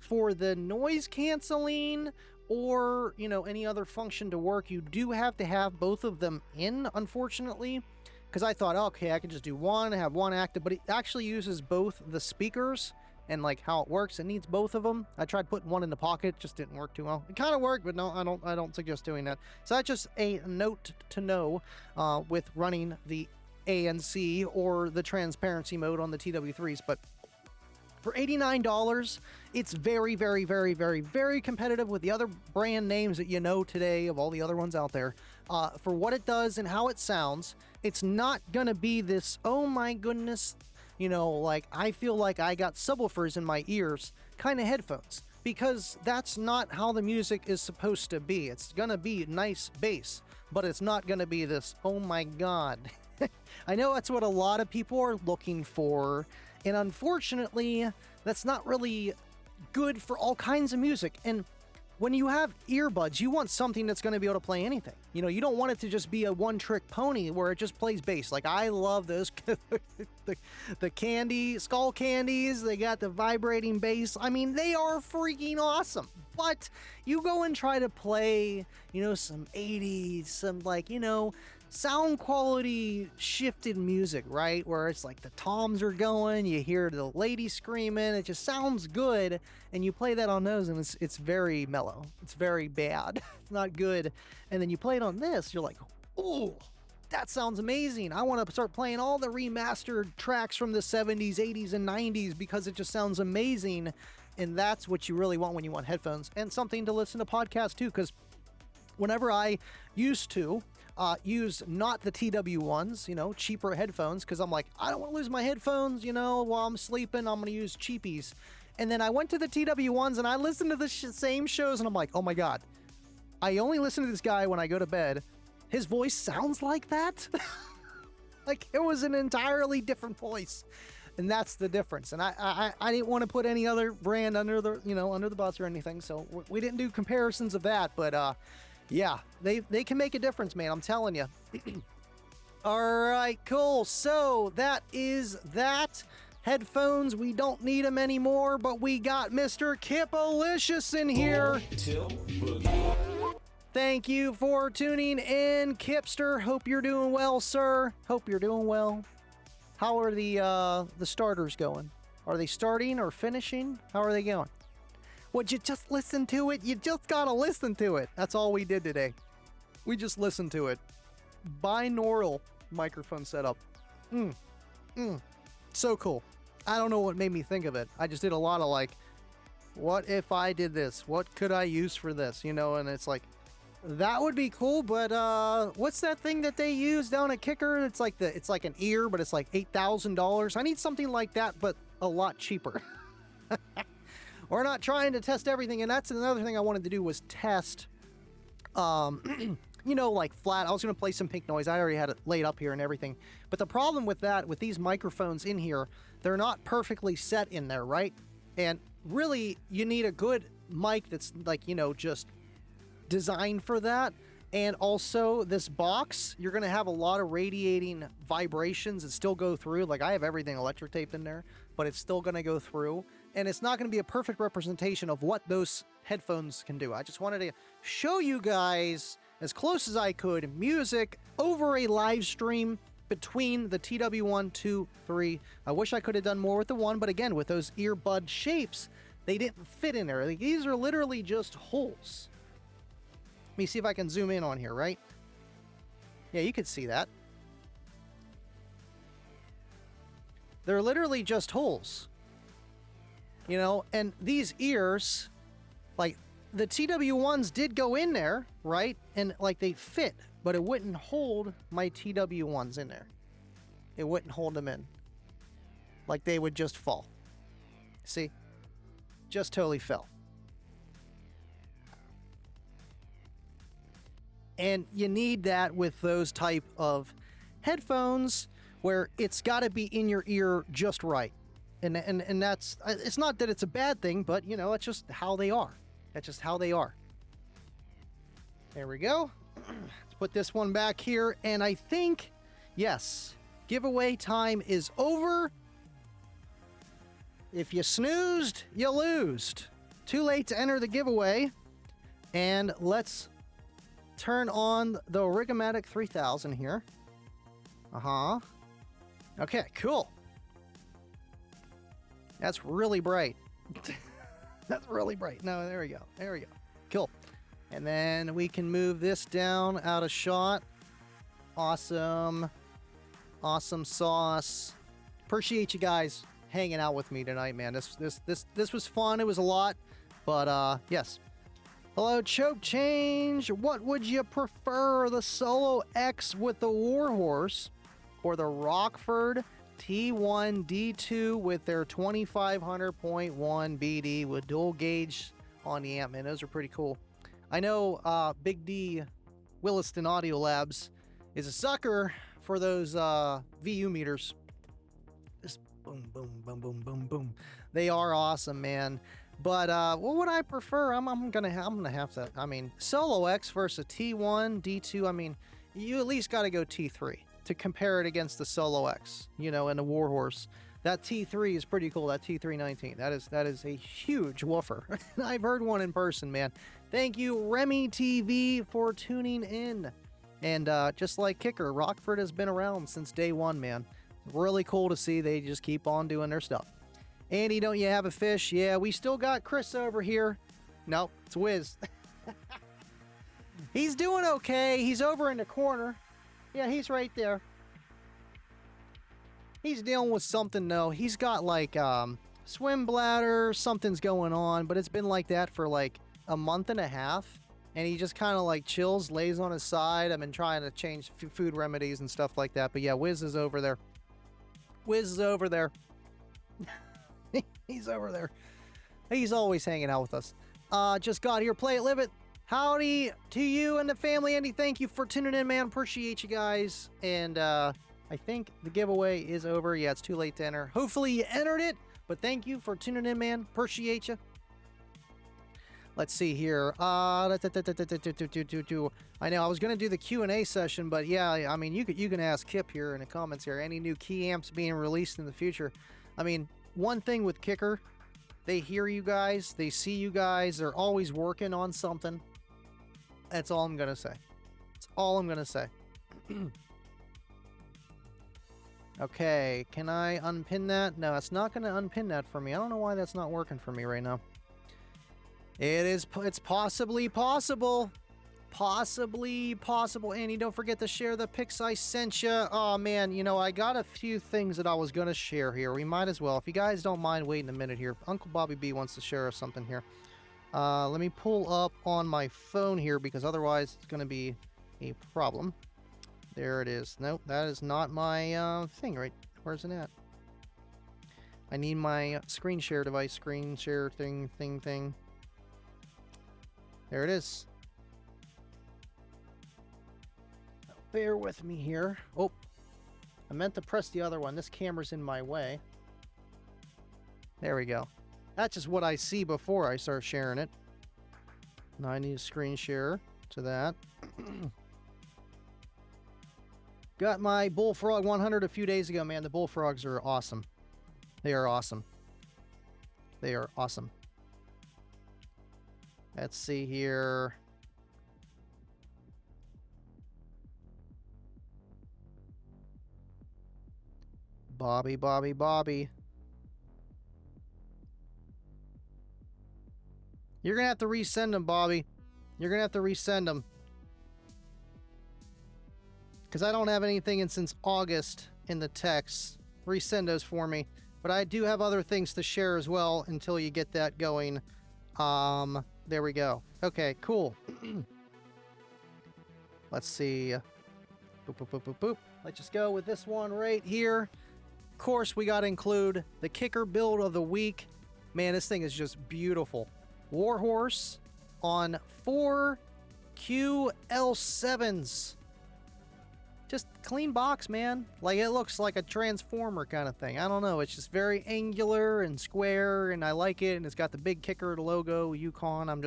For the noise canceling or, you know, any other function to work, you do have to have both of them in, unfortunately. Because I thought, okay, I could just do one, have one active, but it actually uses both the speakers and like how it works. It needs both of them. I tried putting one in the pocket, just didn't work too well. It kind of worked, but no, I don't suggest doing that. So that's just a note to know with running the ANC or the transparency mode on the TW3s. But for $89, it's very, very, very, very, very competitive with the other brand names that you know today of all the other ones out there. for what it does and how it sounds. It's not gonna be this, oh my goodness, you know, like I feel like I got subwoofers in my ears kind of headphones, because that's not how the music is supposed to be. It's gonna be nice bass, but it's not gonna be this, oh my god. I know that's what a lot of people are looking for, and unfortunately, that's not really good for all kinds of music. And when you have earbuds, you want something that's going to be able to play anything. You know, you don't want it to just be a one-trick pony where it just plays bass. Like, I love those, the candy, skull candies. They got the vibrating bass. I mean, they are freaking awesome. But you go and try to play, you know, some 80s, some, like, you know, sound quality shifted music, right? Where it's like the toms are going, you hear the lady screaming, it just sounds good, and you play that on those and it's very mellow. It's very bad. It's not good. And then you play it on this, you're like, ooh, that sounds amazing. I want to start playing all the remastered tracks from the 70s, 80s, and 90s because it just sounds amazing. And that's what you really want when you want headphones, and something to listen to podcasts too, because whenever I used to use not the TW1s, you know, cheaper headphones, because I'm like, I don't want to lose my headphones, you know, while I'm sleeping, I'm going to use cheapies. And then I went to the TW1s and I listened to the same shows and I'm like, oh my god, I only listen to this guy when I go to bed. His voice sounds like that. Like, it was an entirely different voice. And that's the difference. And I didn't want to put any other brand under the, you know, under the bus or anything, so we didn't do comparisons of that. But yeah, they can make a difference, man. I'm telling you. All right, cool. So that is that. Headphones, we don't need them anymore, but we got Mr. Kipalicious in here. Thank you for tuning in, Kipster. Hope you're doing well, sir. Hope you're doing well. How are the starters going? Are they starting or finishing? How are they going? Would you just listen to it? You just gotta listen to it. That's all we did today. We just listened to it. Binaural microphone setup. So cool. I don't know what made me think of it. I just did a lot of like, what if I did this? What could I use for this? You know, and it's like, that would be cool, but what's that thing that they use down at Kicker? It's like an ear, but it's like $8,000. I need something like that, but a lot cheaper. We're not trying to test everything, and that's another thing I wanted to do was test, you know, like flat. I was going to play some pink noise. I already had it laid up here and everything. But the problem with that, with these microphones in here, they're not perfectly set in there, right? And really, you need a good mic that's like, you know, just designed for that. And also this box, you're going to have a lot of radiating vibrations that still go through. Like, I have everything electric taped in there, but it's still going to go through. And it's not going to be a perfect representation of what those headphones can do. I just wanted to show you guys, as close as I could, music over a live stream between the TW1, 2, 3. I wish I could have done more with the 1, but again, with those earbud shapes, they didn't fit in there. Like, these are literally just holes. Let me see if I can zoom in on here, right? Yeah, you can see that. They're literally just holes. You know, and these ears, like, the TW1s did go in there, right? And, like, they fit, but it wouldn't hold my TW1s in there. It wouldn't hold them in. Like, they would just fall. See? Just totally fell. And you need that with those type of headphones where it's got to be in your ear just right. And that's, it's not that it's a bad thing, but, you know, that's just how they are. That's just how they are. There we go. Let's put this one back here. And I think, yes, giveaway time is over. If you snoozed, you losed. Too late to enter the giveaway. And let's turn on the Origomatic 3000 here. Okay, cool. That's really bright. That's really bright. No, there we go. There we go. Cool. And then we can move this down out of shot. Awesome. Awesome sauce. Appreciate you guys hanging out with me tonight, man. This was fun. It was a lot. But yes. Hello, Choke Change. What would you prefer, the Solo X with the Warhorse or the Rockford T1 D2 with their 2500.1 BD with dual gauge on the amp? Man, those are pretty cool. I know Big D Williston Audio Labs is a sucker for those VU meters. Just boom, boom, boom, boom, boom, boom. They are awesome, man. But what would I prefer? I'm gonna have to. I mean, Solo X versus T1 D2. I mean, you at least got to go T3 to compare it against the Solo X, you know, and the Warhorse. That T3 is pretty cool. That T319. That is a huge woofer. I've heard one in person, man. Thank you, Remy TV, for tuning in. And just like Kicker, Rockford has been around since day one, man. Really cool to see. They just keep on doing their stuff. Andy, don't you have a fish? Yeah, we still got Chris over here. Nope, it's Wiz. He's doing okay. He's over in the corner. Yeah, he's right there. He's dealing with something, though. He's got, like, swim bladder. Something's going on, but it's been like that for, like, a month and a half. And he just kind of, like, chills, lays on his side. I've been trying to change food remedies and stuff like that. But, yeah, Wiz is over there. Wiz is over there. He's over there. He's always hanging out with us. Just got here. Play it, live it. Howdy to you and the family, Andy. Thank you for tuning in, man. Appreciate you guys. And I think the giveaway is over. Yeah, it's too late to enter. Hopefully you entered it. But thank you for tuning in, man. Appreciate you. Let's see here. I know I was going to do the Q&A session, but yeah, I mean, you can ask Kip here in the comments here. Any new key amps being released in the future? I mean, one thing with Kicker, they hear you guys, they see you guys, they're always working on something. That's all I'm gonna say. That's all I'm gonna say. Okay, can I unpin that? No, it's not gonna unpin that for me. I don't know why that's not working for me right now. It's possibly possible. Possibly possible. Andy, don't forget to share the pics I sent you. Oh man, you know, I got a few things that I was gonna share here. We might as well. If you guys don't mind waiting a minute here. Uncle Bobby B wants to share us something here. Let me pull up on my phone here because otherwise it's gonna be a problem. There it is. Nope, that is not my thing, right? Where's it at? I need my screen share device, screen share thing. There it is. Bear with me here. Oh, I meant to press the other one. This camera's in my way. There we go. That's just what I see before I start sharing it. Now I need a screen share to that. Got my Bullfrog 100 a few days ago, man. The Bullfrogs are awesome. They are awesome. They are awesome. Let's see here. Bobby. You're gonna have to resend them, Bobby. You're gonna have to resend them. Because I don't have anything in since August in the text. Resend those for me. But I do have other things to share as well until you get that going. There we go. Okay, cool. Let's see. Boop. Let's just go with this one right here. Of course, we got to include the Kicker build of the week. Man, this thing is just beautiful. Warhorse on 4 QL7s. Just clean box, man. Like, it looks like a transformer kind of thing. I don't know. It's just very angular and square, and I like it. And it's got the big Kicker logo, Yukon. I'm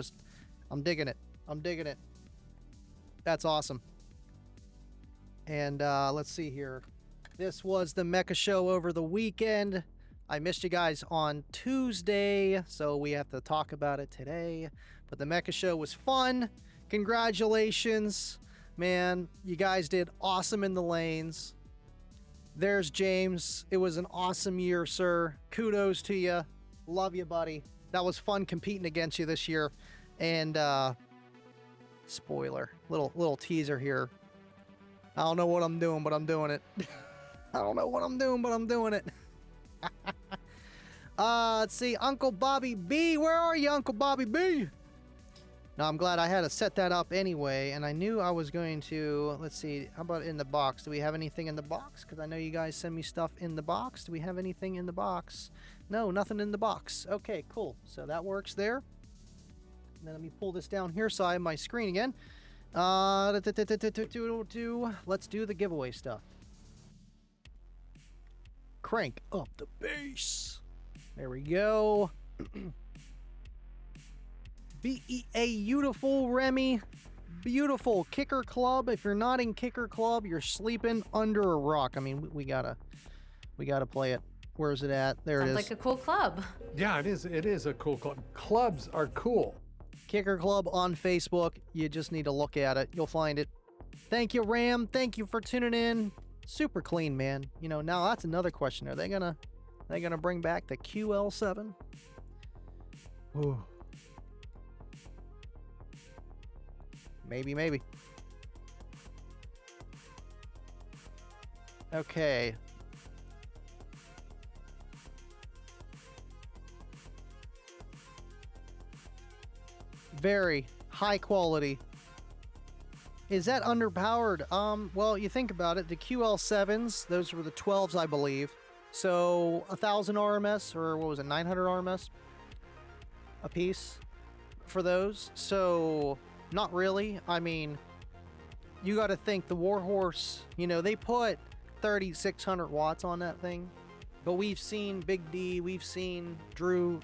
digging it. I'm digging it. That's awesome. And let's see here. This was the Mecha Show over the weekend. I missed you guys on Tuesday, so we have to talk about it today. But the Mecha Show was fun. Congratulations. Man, you guys did awesome in the lanes. There's James. It was an awesome year, sir. Kudos to you. Love you, buddy. That was fun competing against you this year. And spoiler, little teaser here. I don't know what I'm doing, but I'm doing it. I don't know what I'm doing, but I'm doing it. Let's see, Uncle Bobby B. Where are you, Uncle Bobby B? Now, I'm glad I had to set that up anyway, and I knew I was going to... Let's see, how about in the box? Do we have anything in the box? Because I know you guys send me stuff in the box. Do we have anything in the box? No, nothing in the box. Okay, cool. So that works there. And then let me pull this down here so I have my screen again. Let's do the giveaway stuff. Crank up the bass. There we go. Beautiful, Remy. Beautiful Kicker Club. If you're not in Kicker Club, you're sleeping under a rock. I mean, we gotta play it. Where is it at? There it is. Sounds like a cool club. Yeah, it is. It is a cool club. Clubs are cool. Kicker Club on Facebook. You just need to look at it. You'll find it. Thank you, Ram. Thank you for tuning in. Super clean, man. You know, now that's another question. Are they gonna bring back the QL7? Ooh. Maybe. Okay. Very high quality. Is that underpowered? Well, you think about it. The QL7s, those were the 12s, I believe. So 1,000 RMS, or what was it, 900 RMS a piece for those. So not really. I mean, you got to think the Warhorse, you know, they put 3,600 watts on that thing. But we've seen Big D, we've seen Drew,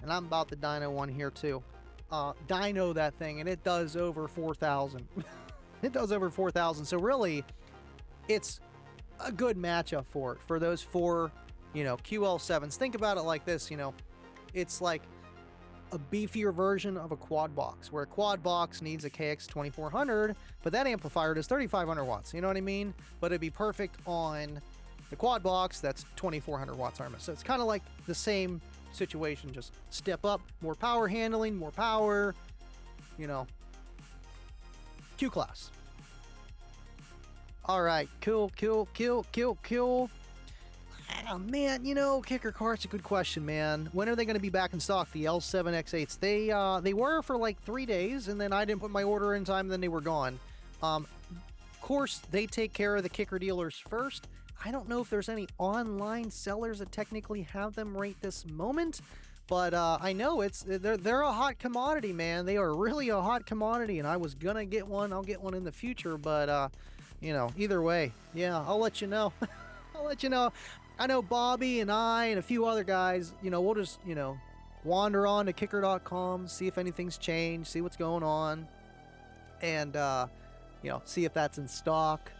and I'm about the dyno one here too. Dyno that thing, and it does over 4,000. It does over 4,000. So really, it's a good matchup for it, for those four, you know, QL7s. Think about it like this, you know, it's like a beefier version of a quad box, where a quad box needs a KX2400, but that amplifier does 3,500 watts. You know what I mean? But it'd be perfect on the quad box that's 2,400 watts RMS. So it's kind of like the same situation, just step up, more power handling, more power, you know, Q class. All right, cool. Oh, man, you know, Kicker Cart's a good question, man. When are they going to be back in stock, the L7X8s? They were for like 3 days, and then I didn't put my order in time, and then they were gone. Of course, they take care of the Kicker dealers first. I don't know if there's any online sellers that technically have them right this moment, but I know they're a hot commodity, man. They are really a hot commodity, and I was gonna get one. I'll get one in the future, but you know, either way, yeah, I'll let you know. I'll let you know. I know Bobby and I and a few other guys, you know, we'll just, you know, wander on to kicker.com, see if anything's changed, see what's going on, and you know, see if that's in stock.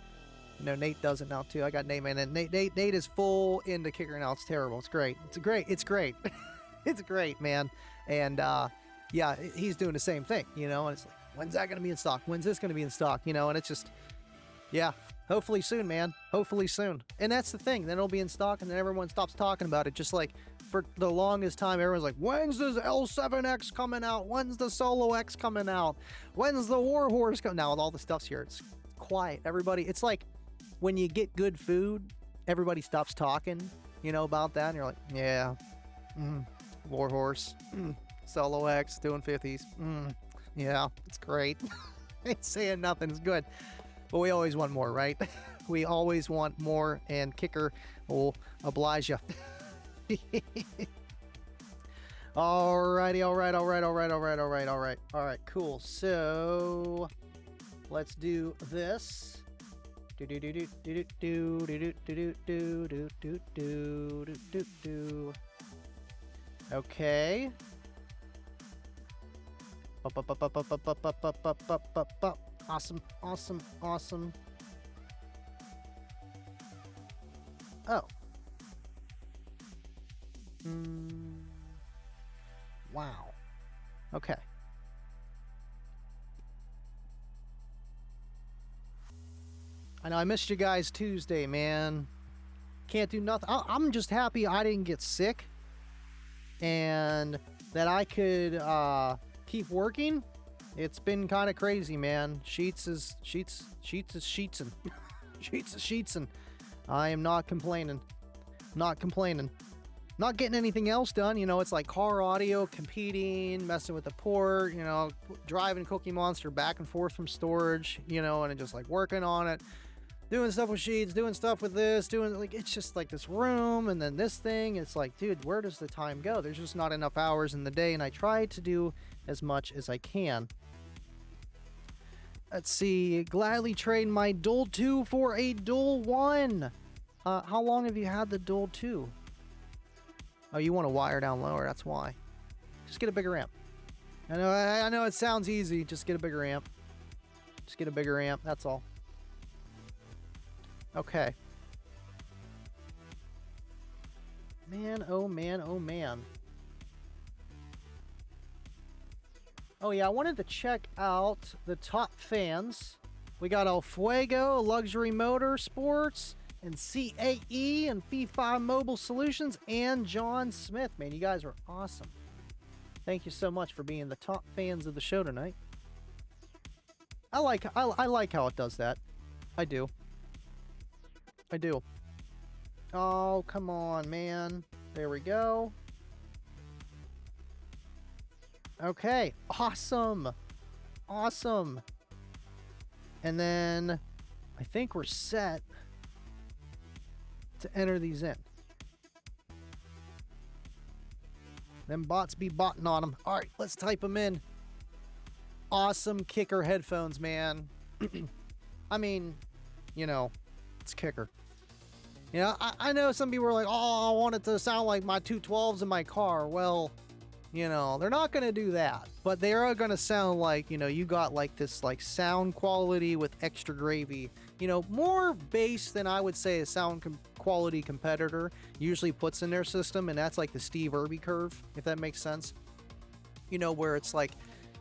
You know, Nate does it now too. I got Nate, man, and Nate is full into Kicker now. It's terrible. It's great. It's great. It's great, man. And yeah, he's doing the same thing, you know, and it's like, when's that going to be in stock? When's this going to be in stock? You know, and it's just, yeah, hopefully soon, man. Hopefully soon. And that's the thing. Then it'll be in stock, and then everyone stops talking about it. Just like for the longest time, everyone's like, when's this L7X coming out? When's the Solo X coming out? When's the Warhorse coming? Now with all the stuff's here, it's quiet. Everybody, it's like when you get good food, everybody stops talking, you know, about that. And you're like, yeah, Warhorse, Solo X, doing 50s. Yeah, it's great. Ain't saying nothing. It's good. But we always want more, right? We always want more, and Kicker will oblige you. Alrighty, all right, cool. So let's do this. Okay. Awesome. Oh. Wow. Okay. I know I missed you guys Tuesday, man. Can't do nothing. I'm just happy I didn't get sick and that I could keep working. It's been kind of crazy, man. Sheets is sheetsing. Sheets is sheetsing. I am not complaining. Not not getting anything else done. You know, it's like car audio, competing, messing with the port, you know, driving Cookie Monster back and forth from storage, you know, and just like working on it, doing stuff with sheets, doing stuff with this, doing like, it's just like this room and then this thing. It's like, dude, where does the time go? There's just not enough hours in the day, and I try to do as much as I can. Let's see, gladly trade my Dual 2 for a Dual 1. How long have you had the Dual 2? Oh, you want to wire down lower, that's why. Just get a bigger amp. I know it sounds easy, just get a bigger amp. Just get a bigger amp, that's all. Okay. Man, oh man, oh man. Oh yeah, I wanted to check out the top fans. We got El Fuego, Luxury Motorsports, and CAE, and Fee-Fi Mobile Solutions, and John Smith. Man, you guys are awesome. Thank you so much for being the top fans of the show tonight. I like how it does that. I do. I do. Oh, come on, man. There we go. Okay, awesome. Awesome. And then I think we're set to enter these in. Them bots be botting on them. All right, let's type them in. Awesome Kicker headphones, man. I mean, you know, it's Kicker. You know, I know some people are like, oh, I want it to sound like my 212s in my car. Well, you know, they're not going to do that. But they are going to sound like, you know, you got like this like sound quality with extra gravy. You know, more bass than I would say a sound quality competitor usually puts in their system. And that's like the Steve Irby curve, if that makes sense. You know, where it's like,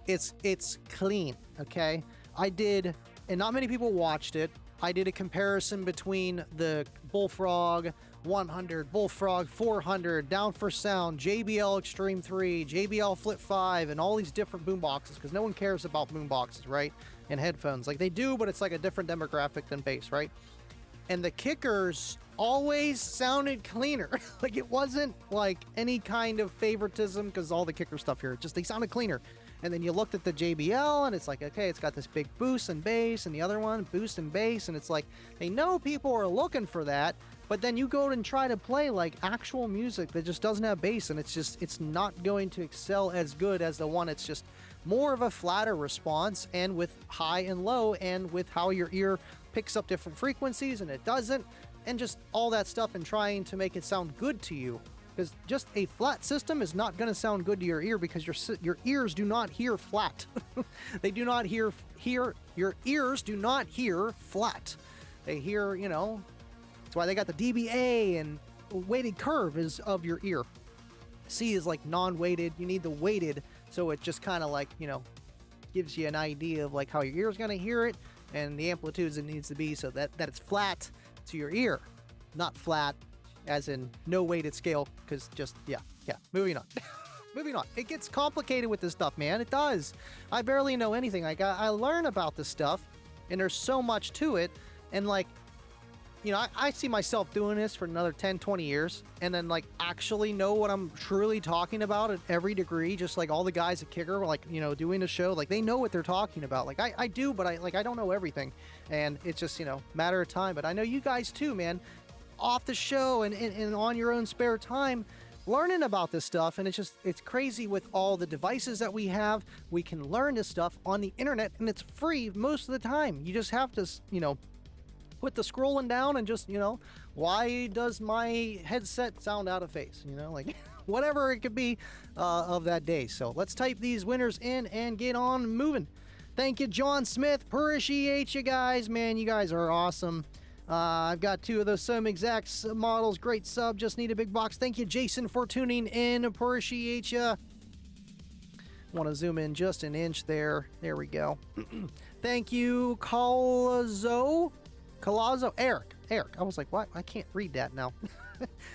it's clean, okay? I did, and not many people watched it, I did a comparison between the Bullfrog 100, Bullfrog 400, Down for Sound, JBL Extreme 3, JBL Flip 5, and all these different boomboxes, because no one cares about boomboxes, right? And headphones. Like, they do, but it's like a different demographic than bass, right? And the Kickers always sounded cleaner. Like, it wasn't like any kind of favoritism, because all the Kicker stuff here, just they sounded cleaner. And then you looked at the JBL, and it's like, okay, it's got this big boost and bass, and the other one, boost and bass, and it's like, they know people are looking for that, but then you go and try to play, like, actual music that just doesn't have bass, and it's not going to excel as good as the one. It's just more of a flatter response, and with high and low, and with how your ear picks up different frequencies, and it doesn't, and just all that stuff, and trying to make it sound good to you. Because just a flat system is not going to sound good to your ear, because your ears do not hear flat. They do not hear your ears do not hear flat. They hear, you know, that's why they got the dBA, and weighted curve is of your ear. C is like non-weighted. You need the weighted, so it just kind of like, you know, gives you an idea of like how your ear is going to hear it, and the amplitudes it needs to be so that it's flat to your ear, not flat as in no weighted scale, because just, yeah, moving on. Moving on. It gets complicated with this stuff, man. It does. I barely know anything. Like, I learn about this stuff, and there's so much to it, and like, you know, I see myself doing this for another 10, 20 years, and then like actually know what I'm truly talking about at every degree, just like all the guys at Kicker, like, you know, doing the show, like they know what they're talking about. Like I do, but I don't know everything, and it's just, you know, matter of time. But I know you guys too, man, off the show and on your own spare time, learning about this stuff. And it's crazy with all the devices that we have. We can learn this stuff on the internet, and it's free most of the time. You just have to, you know, put the scrolling down and just, you know, why does my headset sound out of phase? You know, like whatever it could be of that day. So let's type these winners in and get on moving. Thank you, John Smith. Appreciate you guys, man. You guys are awesome. I've got two of those same exact models. Great sub. Just need a big box. Thank you, Jason, for tuning in. Appreciate you. Want to zoom in just an inch there. There we go. Thank you, Colazo. Eric. I was like, what? I can't read that now.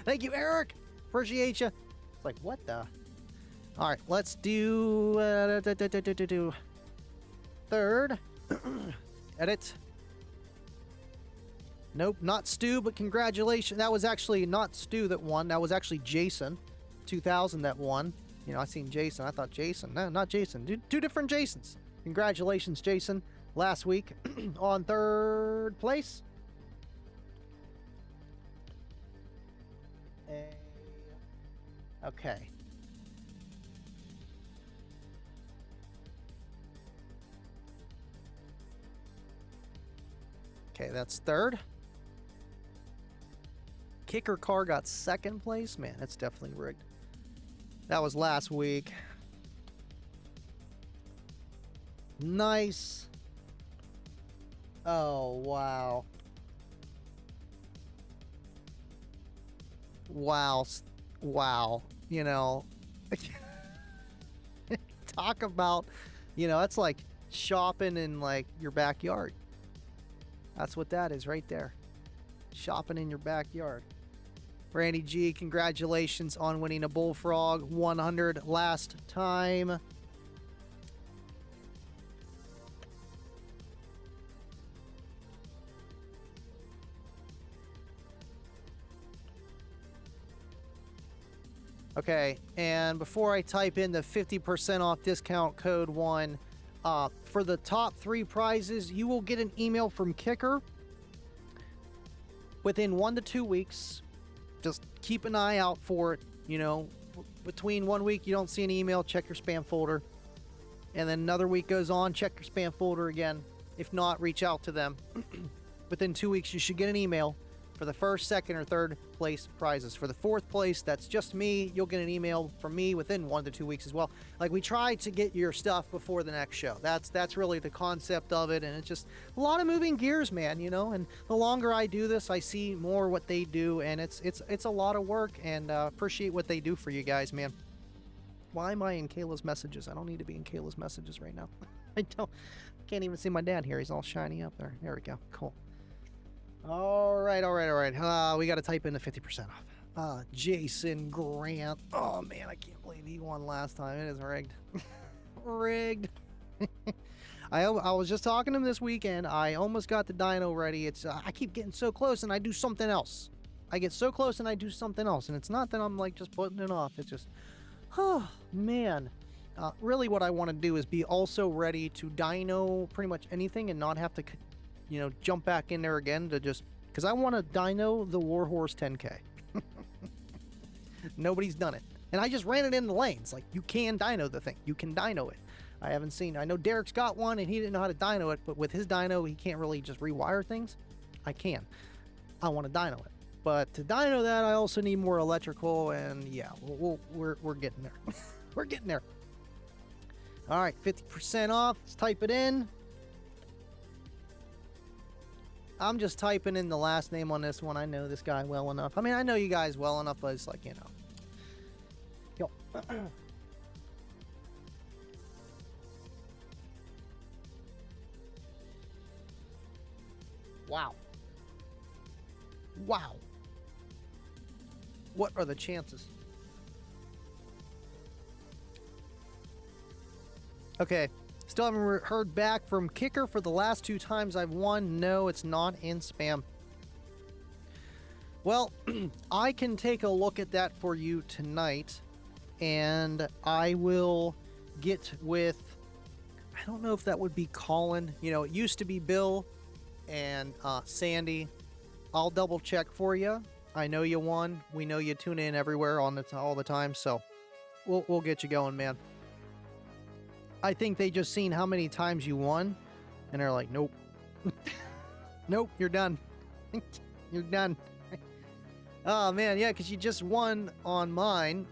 Thank you, Eric. Appreciate you. It's like, what the? All right, let's do third. Edit. Nope, not Stu, but congratulations. That was actually not Stu that won. That was actually Jason, 2000 that won. You know, I seen Jason. I thought Jason. No, not Jason. Two different Jasons. Congratulations, Jason. Last week on 3rd place. Okay. Okay, that's 3rd. Kicker car got 2nd place. Man, that's definitely rigged. That was last week. Nice. Oh, wow. Wow. You know, talk about, you know, that's like shopping in like your backyard. That's what that is right there. Shopping in your backyard. Randy G, congratulations on winning a Bullfrog 100 last time. Okay, and before I type in the 50% off discount code 1, for the top 3 prizes, you will get an email from Kicker within 1 to 2 weeks. Just keep an eye out for it. You know, between 1 week you don't see an email, check your spam folder. And then another week goes on, check your spam folder again. If not, reach out to them. Within 2 weeks, you should get an email for the 1st, 2nd, or 3rd place prizes. For the 4th place, that's just me. You'll get an email from me within 1 to 2 weeks as well. Like, we try to get your stuff before the next show. That's really the concept of it, and it's just a lot of moving gears, man, you know. And the longer I do this, I see more what they do, and it's a lot of work, and appreciate what they do for you guys, man. Why am I in Kayla's messages? I don't need to be in Kayla's messages right now. Can't even see my dad here. He's all shiny up there. There we go. Cool. All right. We got to type in the 50% off. Jason Grant. Oh, man, I can't believe he won last time. It is rigged. Rigged. I was just talking to him this weekend. I almost got the dyno ready. It's I keep getting so close and I do something else. I get so close and I do something else. And it's not that I'm like just putting it off. It's just, oh, man. Really what I want to do is be also ready to dyno pretty much anything and not have to, you know, jump back in there again to just, because I want to dyno the Warhorse 10K. Nobody's done it. And I just ran it in the lanes. Like, you can dyno the thing. You can dyno it. I know Derek's got one and he didn't know how to dyno it, but with his dyno, he can't really just rewire things. I can. I want to dyno it. But to dyno that, I also need more electrical, and yeah, we're getting there. We're getting there. All right, 50% off. Let's type it in. I'm just typing in the last name on this one. I know this guy well enough. I mean, I know you guys well enough, but it's like, you know. Yo. Wow. Wow. What are the chances? Okay. Still haven't heard back from Kicker for the last 2 times I've won. No, it's not in spam. Well, I can take a look at that for you tonight, and I will get with, I don't know if that would be Colin. You know, it used to be Bill and Sandy. I'll double check for you. I know you won. We know you tune in everywhere all the time, so we'll get you going, man. I think they just seen how many times you won, and they're like, nope. Nope, you're done. You're done. Oh, man, yeah, because you just won on mine,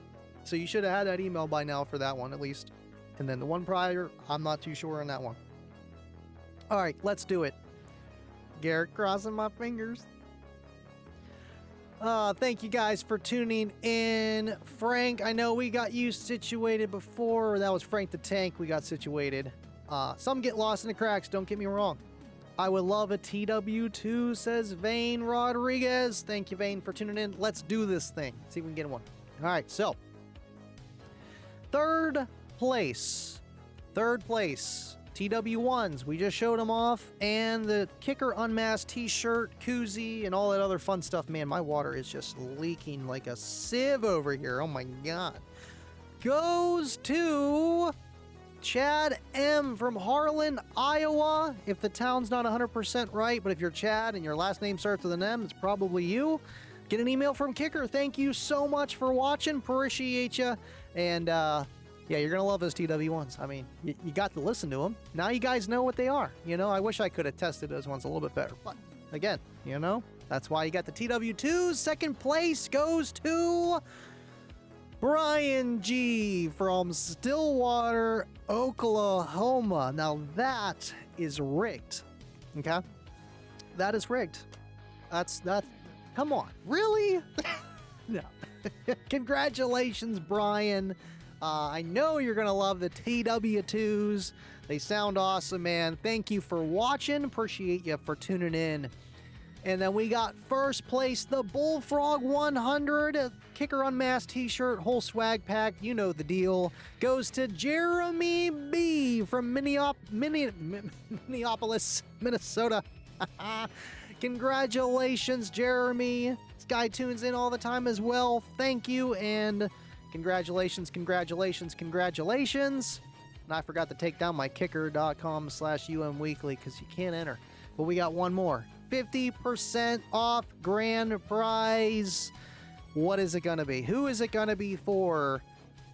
so you should have had that email by now for that one, at least. And then the one prior, I'm not too sure on that one. All right, let's do it. Garrett crossing my fingers. Thank you guys for tuning in. Frank, I know we got you situated before. That was Frank the Tank. We got situated. Some get lost in the cracks, don't get me wrong. I would love a TW2, says Vane Rodriguez. Thank you, Vane, for tuning in. Let's do this thing. See if we can get one. All right, so 3rd place. 3rd place. TW1s, we just showed them off, and the Kicker Unmasked t-shirt, koozie, and all that other fun stuff. Man, my water is just leaking like a sieve over here. Oh my God. Goes to Chad M. from Harlan, Iowa. If the town's not 100% right, but if you're Chad and your last name starts with an M, it's probably you. Get an email from Kicker. Thank you so much for watching. Appreciate you. And yeah, you're going to love those TW1s. I mean, you got to listen to them. Now you guys know what they are. You know, I wish I could have tested those ones a little bit better. But again, you know, that's why you got the TW2s. Second place goes to Brian G. from Stillwater, Oklahoma. Now that is rigged. Okay? That is rigged. That's come on. Really? No. Congratulations, Brian. I know you're going to love the TW2s. They sound awesome, man. Thank you for watching. Appreciate you for tuning in. And then we got first place, the Bullfrog 100 Kicker Unmasked t-shirt, whole swag pack. You know the deal. Goes to Jeremy B. from Minneapolis, Minnesota. Congratulations, Jeremy. This guy tunes in all the time as well. Thank you, and congratulations, congratulations, congratulations. And I forgot to take down my kicker.com/umweekly because you can't enter. But we got one more. 50% off grand prize. What is it going to be? Who is it going to be for?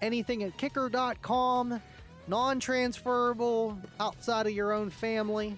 Anything at kicker.com, non-transferable, outside of your own family,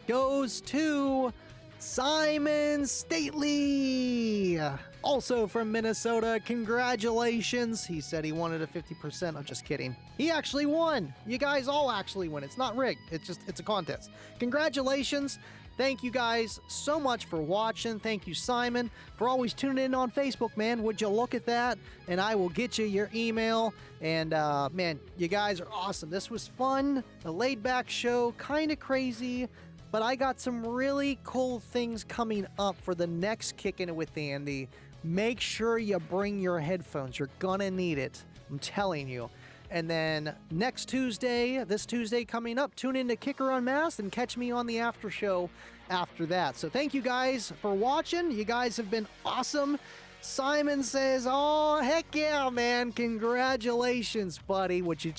goes to Simon Stately, also from Minnesota. Congratulations. He said he wanted a 50%. I'm just kidding. He actually won. You guys all actually win. It's not rigged. It's a contest. Congratulations. Thank you guys so much for watching. Thank you, Simon, for always tuning in on Facebook, man. Would you look at that? And I will get you your email. And, man, you guys are awesome. This was fun. A laid-back show. Kind of crazy. But I got some really cool things coming up for the next Kickin' It with Andy. Make sure you bring your headphones. You're gonna need it. I'm telling you. And then next Tuesday, this Tuesday coming up, tune in to Kicker Unmasked and catch me on the after show after that. So thank you guys for watching. You guys have been awesome. Simon says, oh, heck yeah, man. Congratulations, buddy. Would you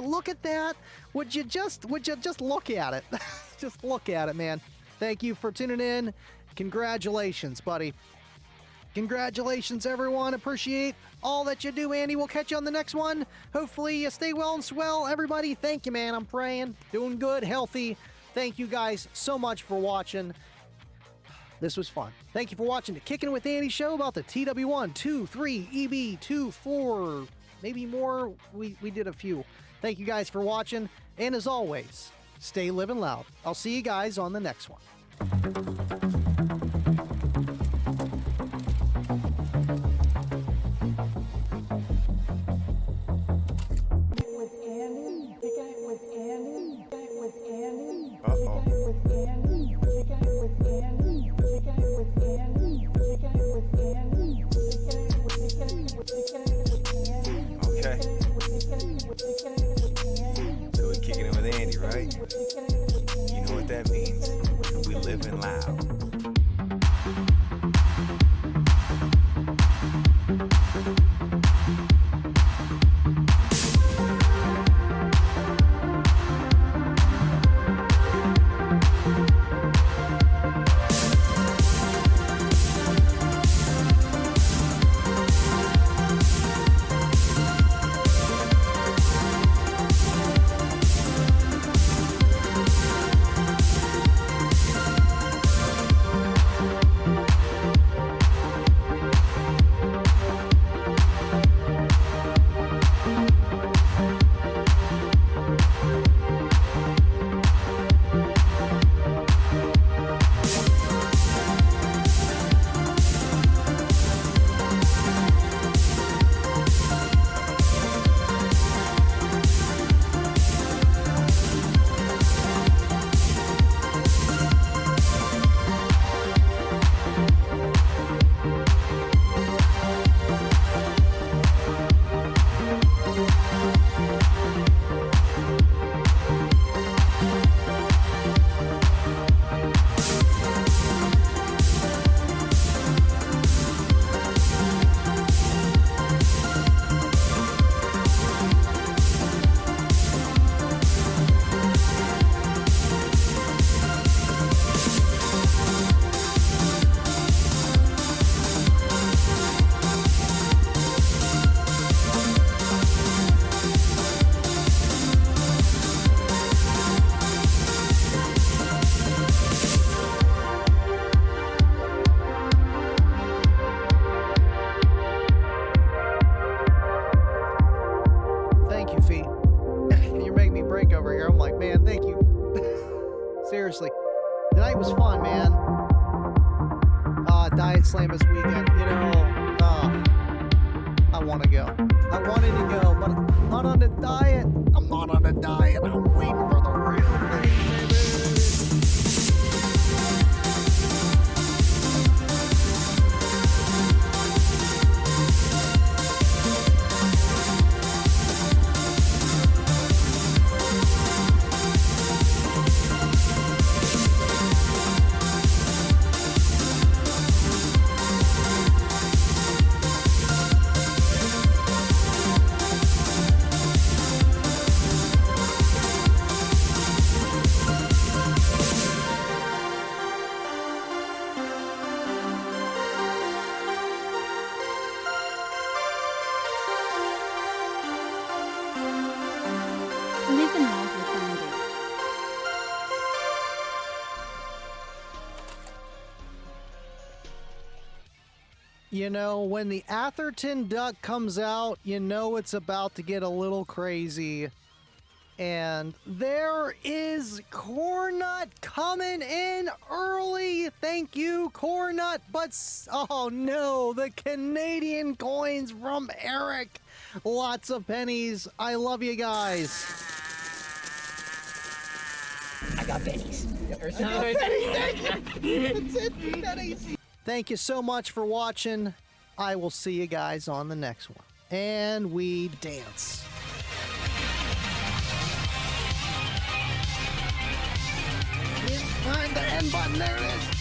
look at that? Would you just look at it? Just look at it, man. Thank you for tuning in. Congratulations, buddy. Congratulations, everyone. Appreciate all that you do, Andy. We'll catch you on the next one. Hopefully you stay well and swell. Everybody, thank you, man. I'm praying. Doing good, healthy. Thank you guys so much for watching. This was fun. Thank you for watching the Kickin' It with Andy show about the TW1, 2, 3, EB2, 4, maybe more. We did a few. Thank you guys for watching. And as always, stay living loud. I'll see you guys on the next one. Okay. So we're kicking it with Andy, right? You know what that means. We living loud. seriously. Tonight was fun, man. Diet Slam this weekend. You know, I want to go. I wanted to go, but I'm not on a diet. I'm not on a diet. I'm waiting for the real thing, baby. Live in love with Andy. You know, when the Atherton duck comes out, you know it's about to get a little crazy. And there is Cornut coming in early. Thank you, Cornut. But, oh no, the Canadian coins from Eric. Lots of pennies. I love you guys. I got pennies. Thank you so much for watching. I will see you guys on the next one. And we dance. Find the end button. There it is.